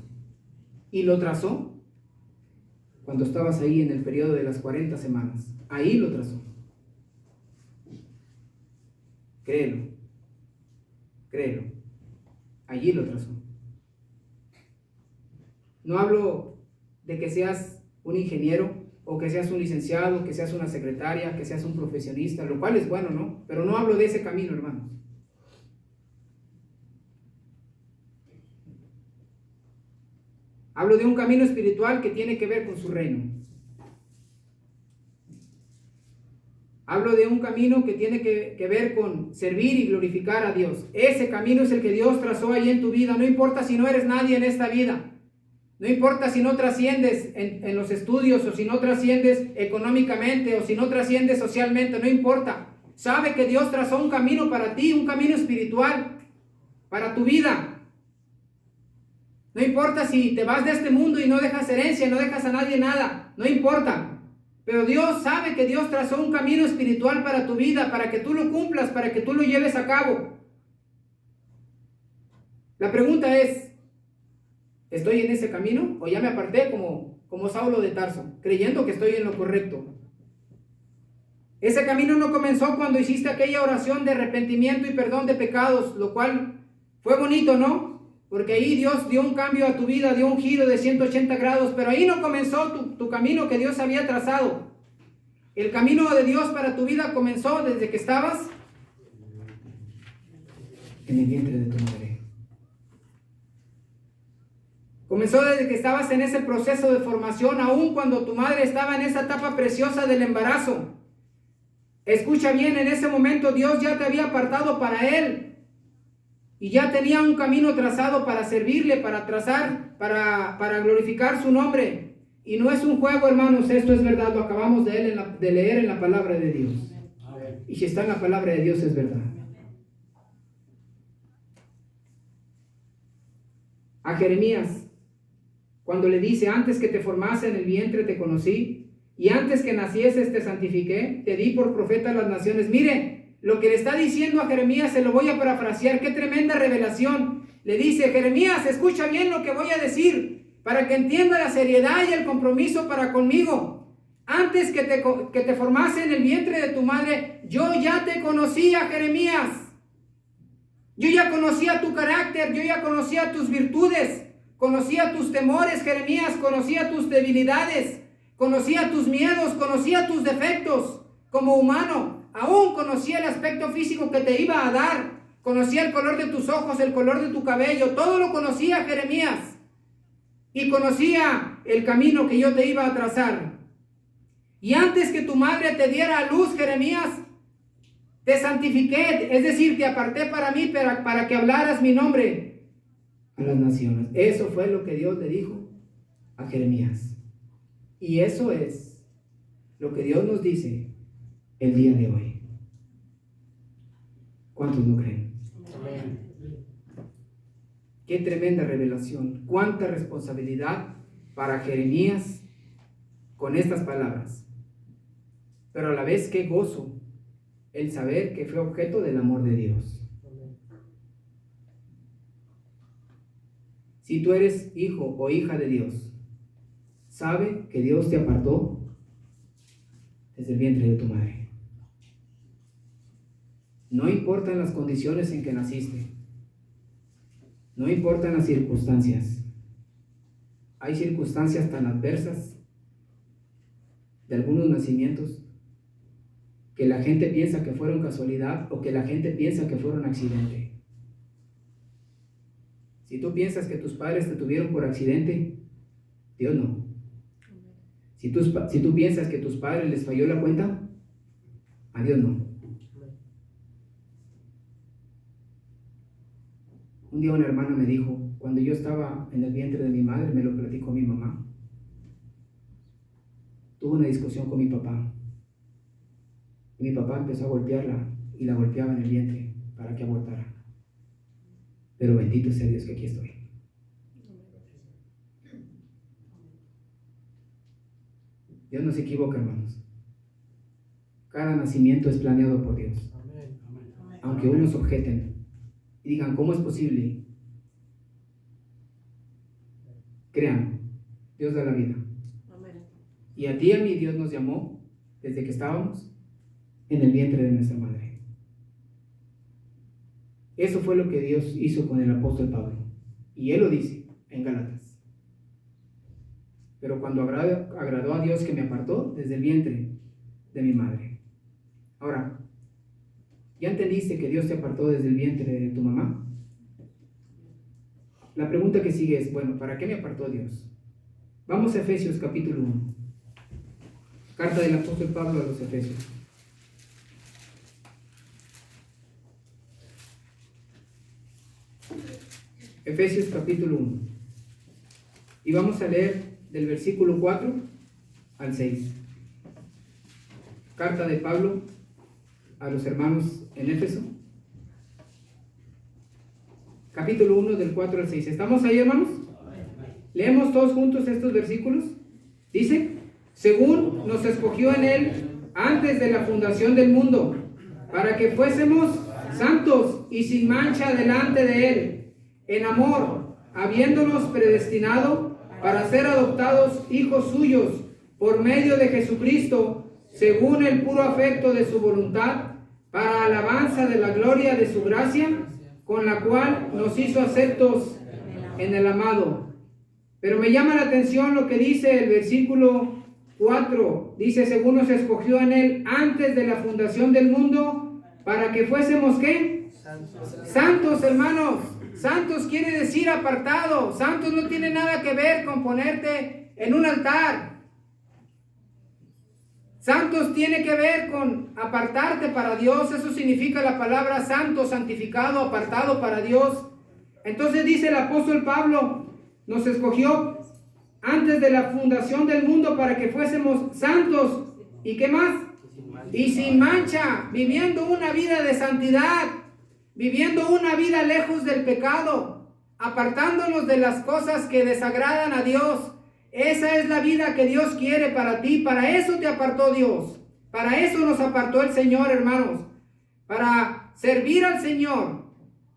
Y lo trazó cuando estabas ahí en el periodo de las 40 semanas. Ahí lo trazó. Créelo. Créelo. Allí lo trazó. No hablo de que seas un ingeniero o que seas un licenciado, que seas una secretaria, que seas un profesionista, lo cual es bueno, ¿no? Pero no hablo de ese camino, hermanos. Hablo de un camino espiritual que tiene que ver con su reino. Hablo de un camino que tiene que ver con servir y glorificar a Dios. Ese camino es el que Dios trazó ahí en tu vida. No importa si no eres nadie en esta vida. No importa si no trasciendes en los estudios, o si no trasciendes económicamente, o si no trasciendes socialmente, no importa. Sabe que Dios trazó un camino para ti, un camino espiritual para tu vida. No importa si te vas de este mundo y no dejas herencia, no dejas a nadie nada, no importa. Pero Dios sabe que Dios trazó un camino espiritual para tu vida, para que tú lo cumplas, para que tú lo lleves a cabo. La pregunta es, ¿estoy en ese camino o ya me aparté como Saulo de Tarso, creyendo que estoy en lo correcto? Ese camino no comenzó cuando hiciste aquella oración de arrepentimiento y perdón de pecados, lo cual fue bonito, ¿no? Porque ahí Dios dio un cambio a tu vida, dio un giro de 180 grados, pero ahí no comenzó tu camino que Dios había trazado. El camino de Dios para tu vida comenzó desde que estabas en el vientre de tu madre. Comenzó desde que estabas en ese proceso de formación, aún cuando tu madre estaba en esa etapa preciosa del embarazo. Escucha bien, en ese momento Dios ya te había apartado para Él. Y ya tenía un camino trazado para servirle, para trazar, para glorificar su nombre. Y no es un juego, hermanos, esto es verdad, lo acabamos de leer en la palabra de Dios. Y si está en la palabra de Dios es verdad. A Jeremías, cuando le dice, antes que te formase en el vientre te conocí, y antes que nacieses te santifiqué, te di por profeta a las naciones. Mire, lo que le está diciendo a Jeremías, se lo voy a parafrasear, qué tremenda revelación. Le dice, Jeremías, escucha bien lo que voy a decir, para que entienda la seriedad y el compromiso para conmigo. Antes que te formase en el vientre de tu madre, yo ya te conocía, Jeremías. Yo ya conocía tu carácter, yo ya conocía tus virtudes, conocía tus temores, Jeremías, conocía tus debilidades, conocía tus miedos, conocía tus defectos como humano. Aún conocía el aspecto físico que te iba a dar, conocía el color de tus ojos, el color de tu cabello, todo lo conocía, Jeremías, y conocía el camino que yo te iba a trazar. Y antes que tu madre te diera a luz, Jeremías, te santifiqué, es decir, te aparté para mí, para que hablaras mi nombre a las naciones. Eso fue lo que Dios le dijo a Jeremías. Y eso es lo que Dios nos dice el día de hoy. ¿Cuántos lo creen? Amén. Qué tremenda revelación, cuánta responsabilidad para Jeremías con estas palabras. Pero a la vez qué gozo el saber que fue objeto del amor de Dios. Si tú eres hijo o hija de Dios, sabe que Dios te apartó desde el vientre de tu madre. No importan las condiciones en que naciste. No importan las circunstancias. Hay circunstancias tan adversas de algunos nacimientos que la gente piensa que fueron casualidad o que la gente piensa que fueron accidente. Si tú piensas que tus padres te tuvieron por accidente, Dios no. Si tú piensas que a tus padres les falló la cuenta, a Dios no. Un día una hermana me dijo, cuando yo estaba en el vientre de mi madre, me lo platicó mi mamá. Tuvo una discusión con mi papá. Y mi papá empezó a golpearla y la golpeaba en el vientre para que abortara. Pero bendito sea Dios que aquí estoy. Dios no se equivoca, hermanos. Cada nacimiento es planeado por Dios. Aunque unos objeten y digan, ¿cómo es posible? Crean, Dios da la vida. Y a ti y a mí Dios nos llamó desde que estábamos en el vientre de nuestra madre. Eso fue lo que Dios hizo con el apóstol Pablo. Y él lo dice en Gálatas. Pero cuando agradó a Dios que me apartó desde el vientre de mi madre. Ahora, ¿ya entendiste que Dios te apartó desde el vientre de tu mamá? La pregunta que sigue es, bueno, ¿para qué me apartó Dios? Vamos a Efesios capítulo 1. Carta del apóstol Pablo a los Efesios. Efesios capítulo 1. Y vamos a leer del versículo 4 al 6. Carta de Pablo a los hermanos en Éfeso. Capítulo 1 del 4 al 6. ¿Estamos ahí, hermanos? Leemos todos juntos estos versículos. Dice, según nos escogió en él antes de la fundación del mundo, para que fuésemos santos y sin mancha delante de él, en amor, habiéndonos predestinado para ser adoptados hijos suyos por medio de Jesucristo, según el puro afecto de su voluntad, para alabanza de la gloria de su gracia, con la cual nos hizo aceptos en el amado. Pero me llama la atención lo que dice el versículo 4. Dice, según nos escogió en él antes de la fundación del mundo, para que fuésemos, ¿qué? Santos, hermanos. Santos quiere decir apartado. Santos no tiene nada que ver con ponerte en un altar. Santos tiene que ver con apartarte para Dios. Eso significa la palabra santo, santificado, apartado para Dios. Entonces dice el apóstol Pablo, nos escogió antes de la fundación del mundo para que fuésemos santos. ¿Y qué más? Y sin mancha, viviendo una vida de santidad, viviendo una vida lejos del pecado, apartándonos de las cosas que desagradan a Dios. Esa es la vida que Dios quiere para ti. Para eso te apartó Dios. Para eso nos apartó el Señor, hermanos. Para servir al Señor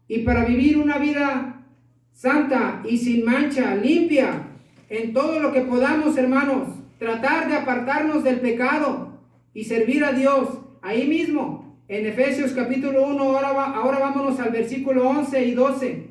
y para vivir una vida santa y sin mancha, limpia, en todo lo que podamos, hermanos. Tratar de apartarnos del pecado y servir a Dios. Ahí mismo, en Efesios capítulo 1, ahora vámonos al versículo 11 y 12.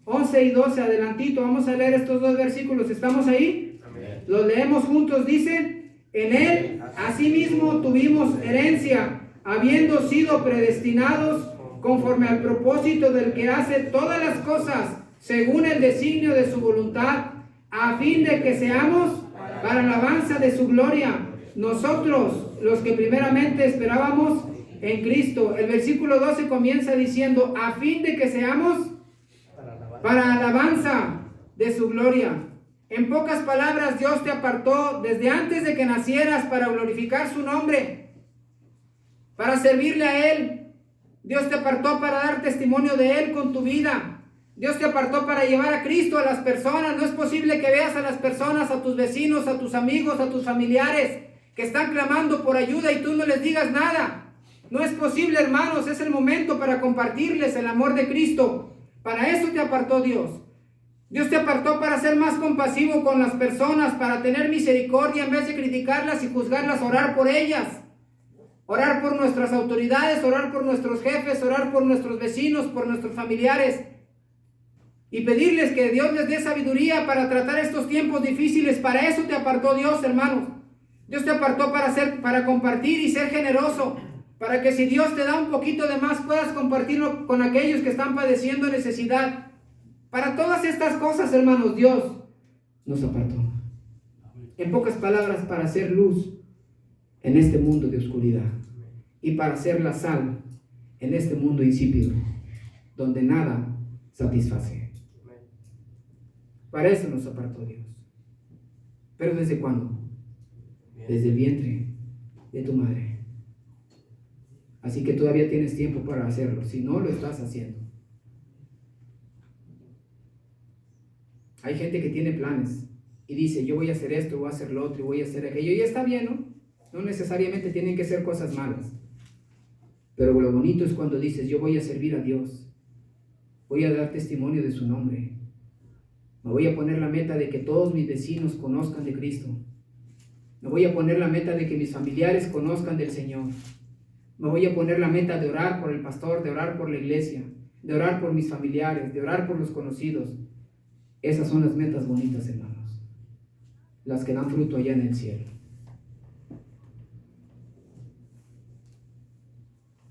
11 y 12, adelantito, vamos a leer estos dos versículos. ¿Estamos ahí? Amén. Los leemos juntos. Dice, en él asimismo tuvimos herencia, habiendo sido predestinados conforme al propósito del que hace todas las cosas según el designio de su voluntad, a fin de que seamos para alabanza de su gloria, nosotros los que primeramente esperábamos en Cristo. El versículo 12 comienza diciendo, a fin de que seamos para alabanza de su gloria. En pocas palabras, Dios te apartó desde antes de que nacieras para glorificar su nombre, para servirle a Él. Dios te apartó para dar testimonio de Él con tu vida. Dios te apartó para llevar a Cristo a las personas. No es posible que veas a las personas, a tus vecinos, a tus amigos, a tus familiares que están clamando por ayuda y tú no les digas nada. No es posible, hermanos. Es el momento para compartirles el amor de Cristo. Para eso te apartó Dios. Dios te apartó para ser más compasivo con las personas, para tener misericordia en vez de criticarlas y juzgarlas, orar por ellas. Orar por nuestras autoridades, orar por nuestros jefes, orar por nuestros vecinos, por nuestros familiares. Y pedirles que Dios les dé sabiduría para tratar estos tiempos difíciles. Para eso te apartó Dios, hermanos. Dios te apartó para compartir y ser generoso. Para que si Dios te da un poquito de más, puedas compartirlo con aquellos que están padeciendo necesidad. Para todas estas cosas, hermanos, Dios nos apartó. En pocas palabras, para hacer luz en este mundo de oscuridad y para hacer la sal en este mundo insípido, donde nada satisface. Para eso nos apartó Dios. ¿Pero desde cuándo? Desde el vientre de tu madre. Así que todavía tienes tiempo para hacerlo, si no lo estás haciendo. Hay gente que tiene planes y dice, yo voy a hacer esto, voy a hacer lo otro, y voy a hacer aquello, y está bien, ¿no? No necesariamente tienen que ser cosas malas. Pero lo bonito es cuando dices, yo voy a servir a Dios. Voy a dar testimonio de su nombre. Me voy a poner la meta de que todos mis vecinos conozcan de Cristo. Me voy a poner la meta de que mis familiares conozcan del Señor. Me voy a poner la meta de orar por el pastor, de orar por la iglesia, de orar por mis familiares, de orar por los conocidos. Esas son las metas bonitas, hermanos. Las que dan fruto allá en el cielo.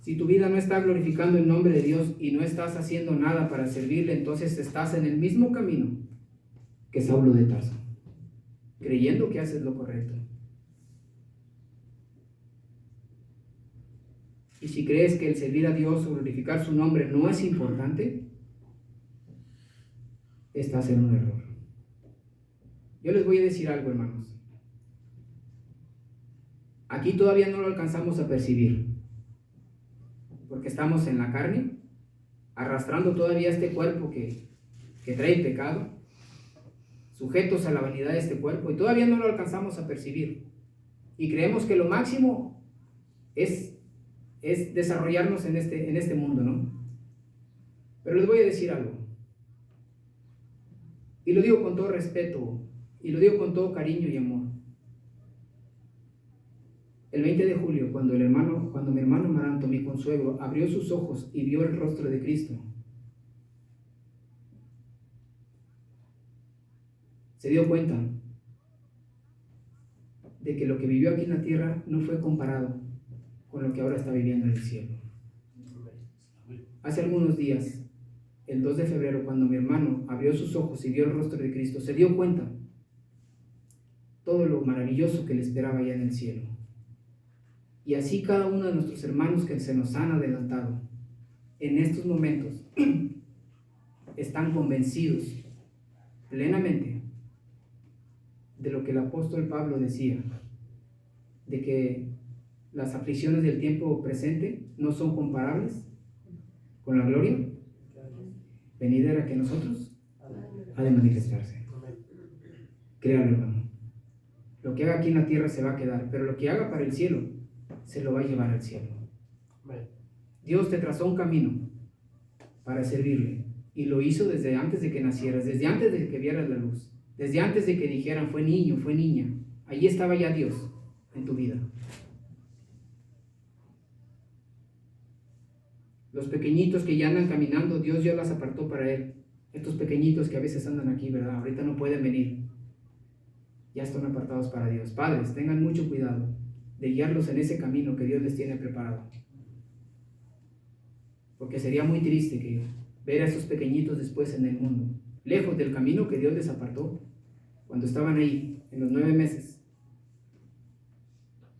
Si tu vida no está glorificando el nombre de Dios y no estás haciendo nada para servirle, entonces estás en el mismo camino que Saulo de Tarso, creyendo que haces lo correcto. Y si crees que el servir a Dios o glorificar su nombre no es importante, estás en un error. Yo les voy a decir algo, hermanos. Aquí todavía no lo alcanzamos a percibir, porque estamos en la carne, arrastrando todavía este cuerpo que trae pecado, sujetos a la vanidad de este cuerpo, y todavía no lo alcanzamos a percibir. Y creemos que lo máximo es desarrollarnos en este mundo, ¿no? Pero les voy a decir algo. Y lo digo con todo respeto, y lo digo con todo cariño y amor. El 20 de julio, cuando mi hermano Maranto, mi consuegro, abrió sus ojos y vio el rostro de Cristo, se dio cuenta de que lo que vivió aquí en la tierra no fue comparado con lo que ahora está viviendo en el cielo. Hace algunos días, el 2 de febrero, cuando mi hermano abrió sus ojos y vio el rostro de Cristo, se dio cuenta todo lo maravilloso que le esperaba allá en el cielo. Y así cada uno de nuestros hermanos que se nos han adelantado en estos momentos están convencidos plenamente de lo que el apóstol Pablo decía, de que las aflicciones del tiempo presente no son comparables con la gloria venidera que nosotros ha de manifestarse. Créanlo, hermano. Lo que haga aquí en la tierra se va a quedar, pero lo que haga para el cielo se lo va a llevar al cielo. Dios te trazó un camino para servirle, y lo hizo desde antes de que nacieras, desde antes de que vieras la luz, desde antes de que dijeran fue niño, fue niña. Allí estaba ya Dios en tu vida. Los pequeñitos que ya andan caminando, Dios ya las apartó para Él. Estos pequeñitos que a veces andan aquí, ¿verdad? Ahorita no pueden venir. Ya están apartados para Dios. Padres, tengan mucho cuidado de guiarlos en ese camino que Dios les tiene preparado. Porque sería muy triste que ver a esos pequeñitos después en el mundo, lejos del camino que Dios les apartó cuando estaban ahí, en los 9 meses.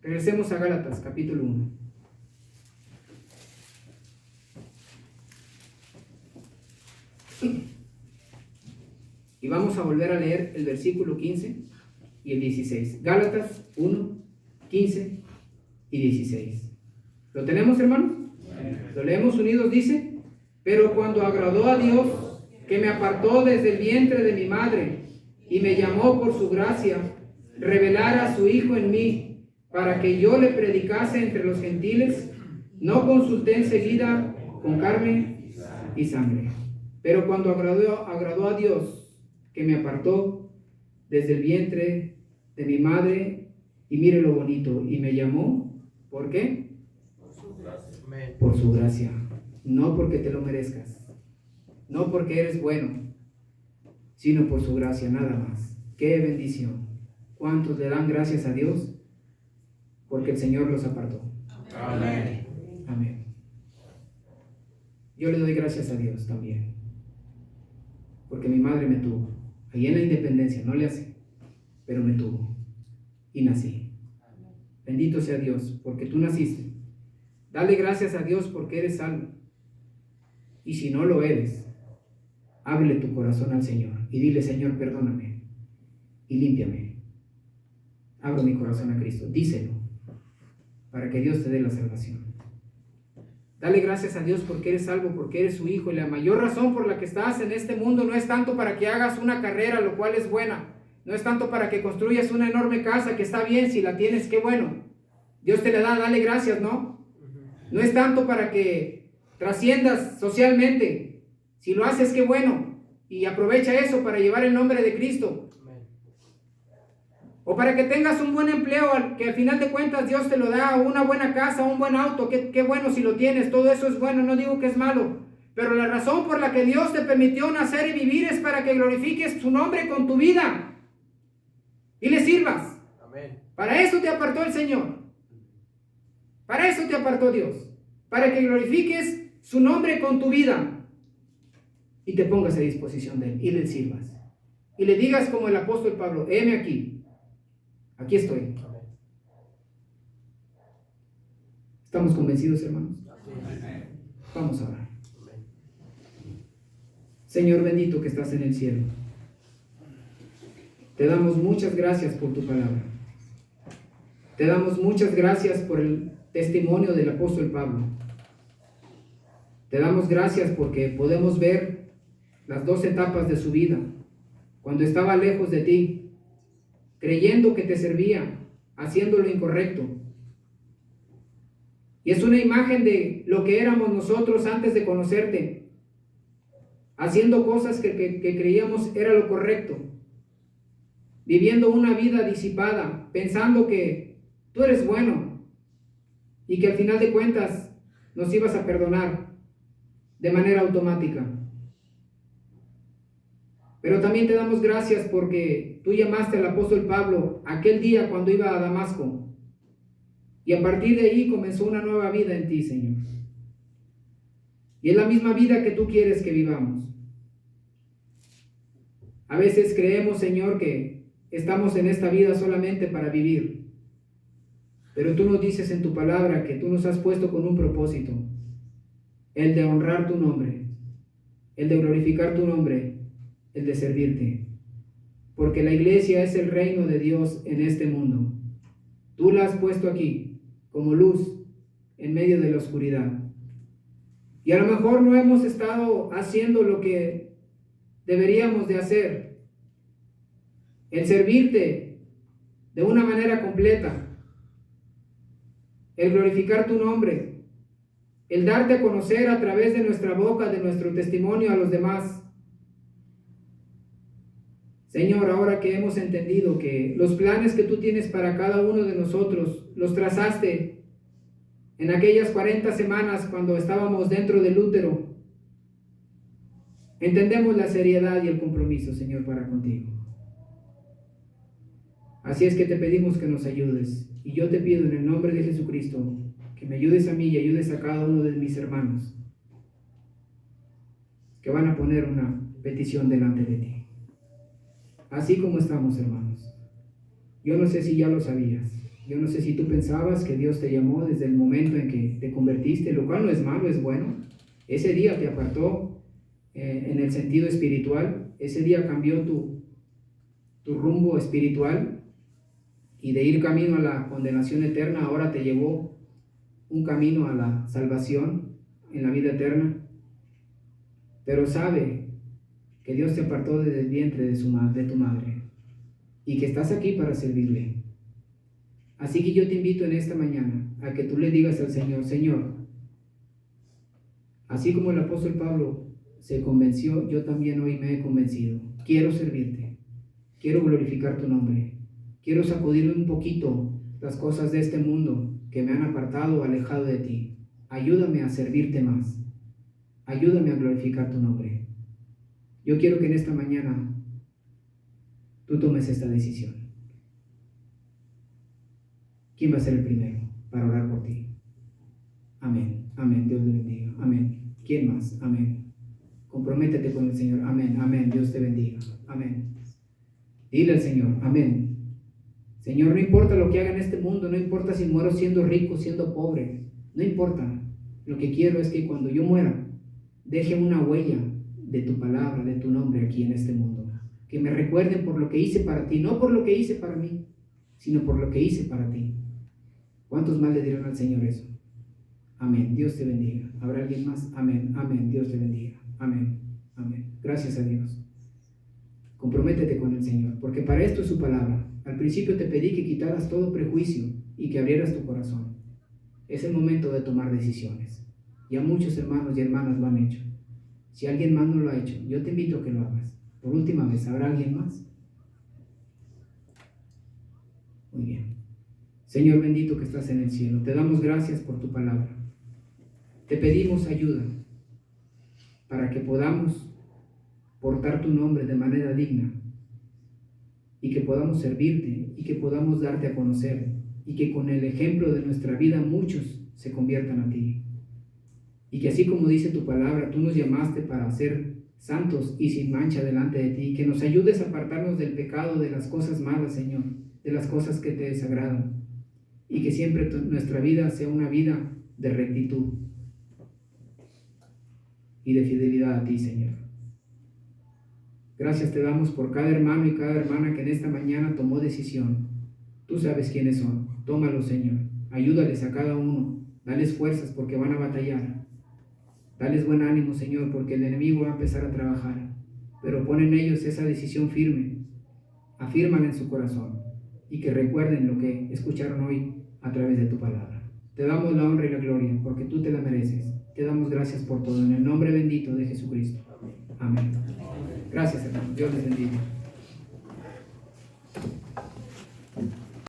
Regresemos a Gálatas, capítulo 1. Y vamos a volver a leer el versículo 15 y el 16. Gálatas 1, 15 y 16. ¿Lo tenemos, hermanos? Lo leemos unidos, dice: pero cuando agradó a Dios, que me apartó desde el vientre de mi madre y me llamó por su gracia, revelar a su Hijo en mí, para que yo le predicase entre los gentiles, no consulté enseguida con carne y sangre. Pero cuando agradó a Dios, que me apartó desde el vientre de mi madre, y mire lo bonito, y me llamó, ¿por qué? Por su gracia, no porque te lo merezcas, no porque eres bueno, sino por su gracia, nada más. ¡Qué bendición! ¿Cuántos le dan gracias a Dios? Porque el Señor los apartó. Amén. Amén. Yo le doy gracias a Dios también, porque mi madre me tuvo, ahí en la Independencia, no le hace, pero me tuvo, y nací. Bendito sea Dios, porque tú naciste. Dale gracias a Dios porque eres salvo. Y si no lo eres, ábrele tu corazón al Señor y dile: Señor, perdóname y límpiame. Abro mi corazón a Cristo. Díselo, para que Dios te dé la salvación. Dale gracias a Dios porque eres salvo, porque eres su hijo, y la mayor razón por la que estás en este mundo no es tanto para que hagas una carrera, lo cual es buena, no es tanto para que construyas una enorme casa, que está bien, si la tienes, qué bueno, Dios te la da, dale gracias, ¿no? No es tanto para que trasciendas socialmente, si lo haces, qué bueno, y aprovecha eso para llevar el nombre de Cristo. O para que tengas un buen empleo, que al final de cuentas Dios te lo da, una buena casa, un buen auto, qué bueno si lo tienes, todo eso es bueno, no digo que es malo. Pero la razón por la que Dios te permitió nacer y vivir es para que glorifiques su nombre con tu vida y le sirvas. Amén. Para eso te apartó el Señor. Para eso te apartó Dios. Para que glorifiques su nombre con tu vida y te pongas a disposición de Él y le sirvas. Y le digas como el apóstol Pablo: heme aquí. Aquí estoy. ¿Estamos convencidos, hermanos? Vamos a orar. Señor bendito que estás en el cielo, te damos muchas gracias por tu palabra. Te damos muchas gracias por el testimonio del apóstol Pablo. Te damos gracias porque podemos ver las 2 etapas de su vida, cuando estaba lejos de ti, creyendo que te servía, haciendo lo incorrecto. Y es una imagen de lo que éramos nosotros antes de conocerte, haciendo cosas que creíamos era lo correcto, viviendo una vida disipada, pensando que tú eres bueno y que al final de cuentas nos ibas a perdonar de manera automática. Pero también te damos gracias porque tú llamaste al apóstol Pablo aquel día cuando iba a Damasco, y a partir de ahí comenzó una nueva vida en ti, Señor. Y es la misma vida que tú quieres que vivamos. A veces creemos, Señor, que estamos en esta vida solamente para vivir, pero tú nos dices en tu palabra que tú nos has puesto con un propósito, el de honrar tu nombre, el de glorificar tu nombre, el de servirte, porque la iglesia es el reino de Dios en este mundo. Tú la has puesto aquí como luz en medio de la oscuridad, y a lo mejor no hemos estado haciendo lo que deberíamos de hacer, el servirte de una manera completa, el glorificar tu nombre, el darte a conocer a través de nuestra boca, de nuestro testimonio a los demás. Señor, ahora que hemos entendido que los planes que tú tienes para cada uno de nosotros los trazaste en aquellas 40 semanas cuando estábamos dentro del útero, entendemos la seriedad y el compromiso, Señor, para contigo. Así es que te pedimos que nos ayudes, y yo te pido en el nombre de Jesucristo que me ayudes a mí y ayudes a cada uno de mis hermanos que van a poner una petición delante de ti. Así como estamos, hermanos. Yo no sé si ya lo sabías. Yo no sé si tú pensabas que Dios te llamó desde el momento en que te convertiste, lo cual no es malo, es bueno. Ese día te apartó en el sentido espiritual. Ese día cambió tu rumbo espiritual, y de ir camino a la condenación eterna, ahora te llevó un camino a la salvación en la vida eterna. Pero sabe que Dios te apartó desde el vientre de tu madre, y que estás aquí para servirle. Así que yo te invito en esta mañana a que tú le digas al Señor: Señor, así como el apóstol Pablo se convenció, yo también hoy me he convencido quiero servirte, quiero glorificar tu nombre, quiero sacudirme un poquito las cosas de este mundo que me han apartado o alejado de ti. Ayúdame a servirte más, ayúdame a glorificar tu nombre. Yo quiero que en esta mañana tú tomes esta decisión. ¿Quién va a ser el primero para orar por ti? Amén, amén, Dios te bendiga, amén. ¿Quién más? Amén. Comprométete con el Señor, amén, amén, Dios te bendiga, amén. Dile al Señor, amén. Señor, no importa lo que haga en este mundo, no importa si muero siendo rico, siendo pobre, no importa. Lo que quiero es que cuando yo muera, deje una huella de tu palabra, de tu nombre aquí en este mundo. Que me recuerden por lo que hice para ti, no por lo que hice para mí, sino por lo que hice para ti. ¿Cuántos más le dirán al Señor eso? Amén, Dios te bendiga. ¿Habrá alguien más? Amén, amén, Dios te bendiga. Amén, amén. Gracias a Dios. Comprométete con el Señor, porque para esto es su palabra. Al principio te pedí que quitaras todo prejuicio y que abrieras tu corazón. Es el momento de tomar decisiones. Ya muchos hermanos y hermanas lo han hecho. Si alguien más no lo ha hecho, yo te invito a que lo hagas. Por última vez, ¿habrá alguien más? Muy bien. Señor bendito que estás en el cielo, te damos gracias por tu palabra. Te pedimos ayuda para que podamos portar tu nombre de manera digna y que podamos servirte y que podamos darte a conocer y que con el ejemplo de nuestra vida muchos se conviertan a ti. Y que así como dice tu palabra, tú nos llamaste para ser santos y sin mancha delante de ti, que nos ayudes a apartarnos del pecado, de las cosas malas, Señor, de las cosas que te desagradan, y que siempre nuestra vida sea una vida de rectitud y de fidelidad a ti, Señor. Gracias te damos por cada hermano y cada hermana que en esta mañana tomó decisión. Tú sabes quiénes son. Tómalos, Señor. Ayúdales a cada uno. Dales fuerzas porque van a batallar. Dales buen ánimo, Señor, porque el enemigo va a empezar a trabajar. Pero pon en ellos esa decisión firme. Afírmala en su corazón. Y que recuerden lo que escucharon hoy a través de tu palabra. Te damos la honra y la gloria porque tú te la mereces. Te damos gracias por todo. En el nombre bendito de Jesucristo. Amén. Gracias, hermano. Dios les bendiga.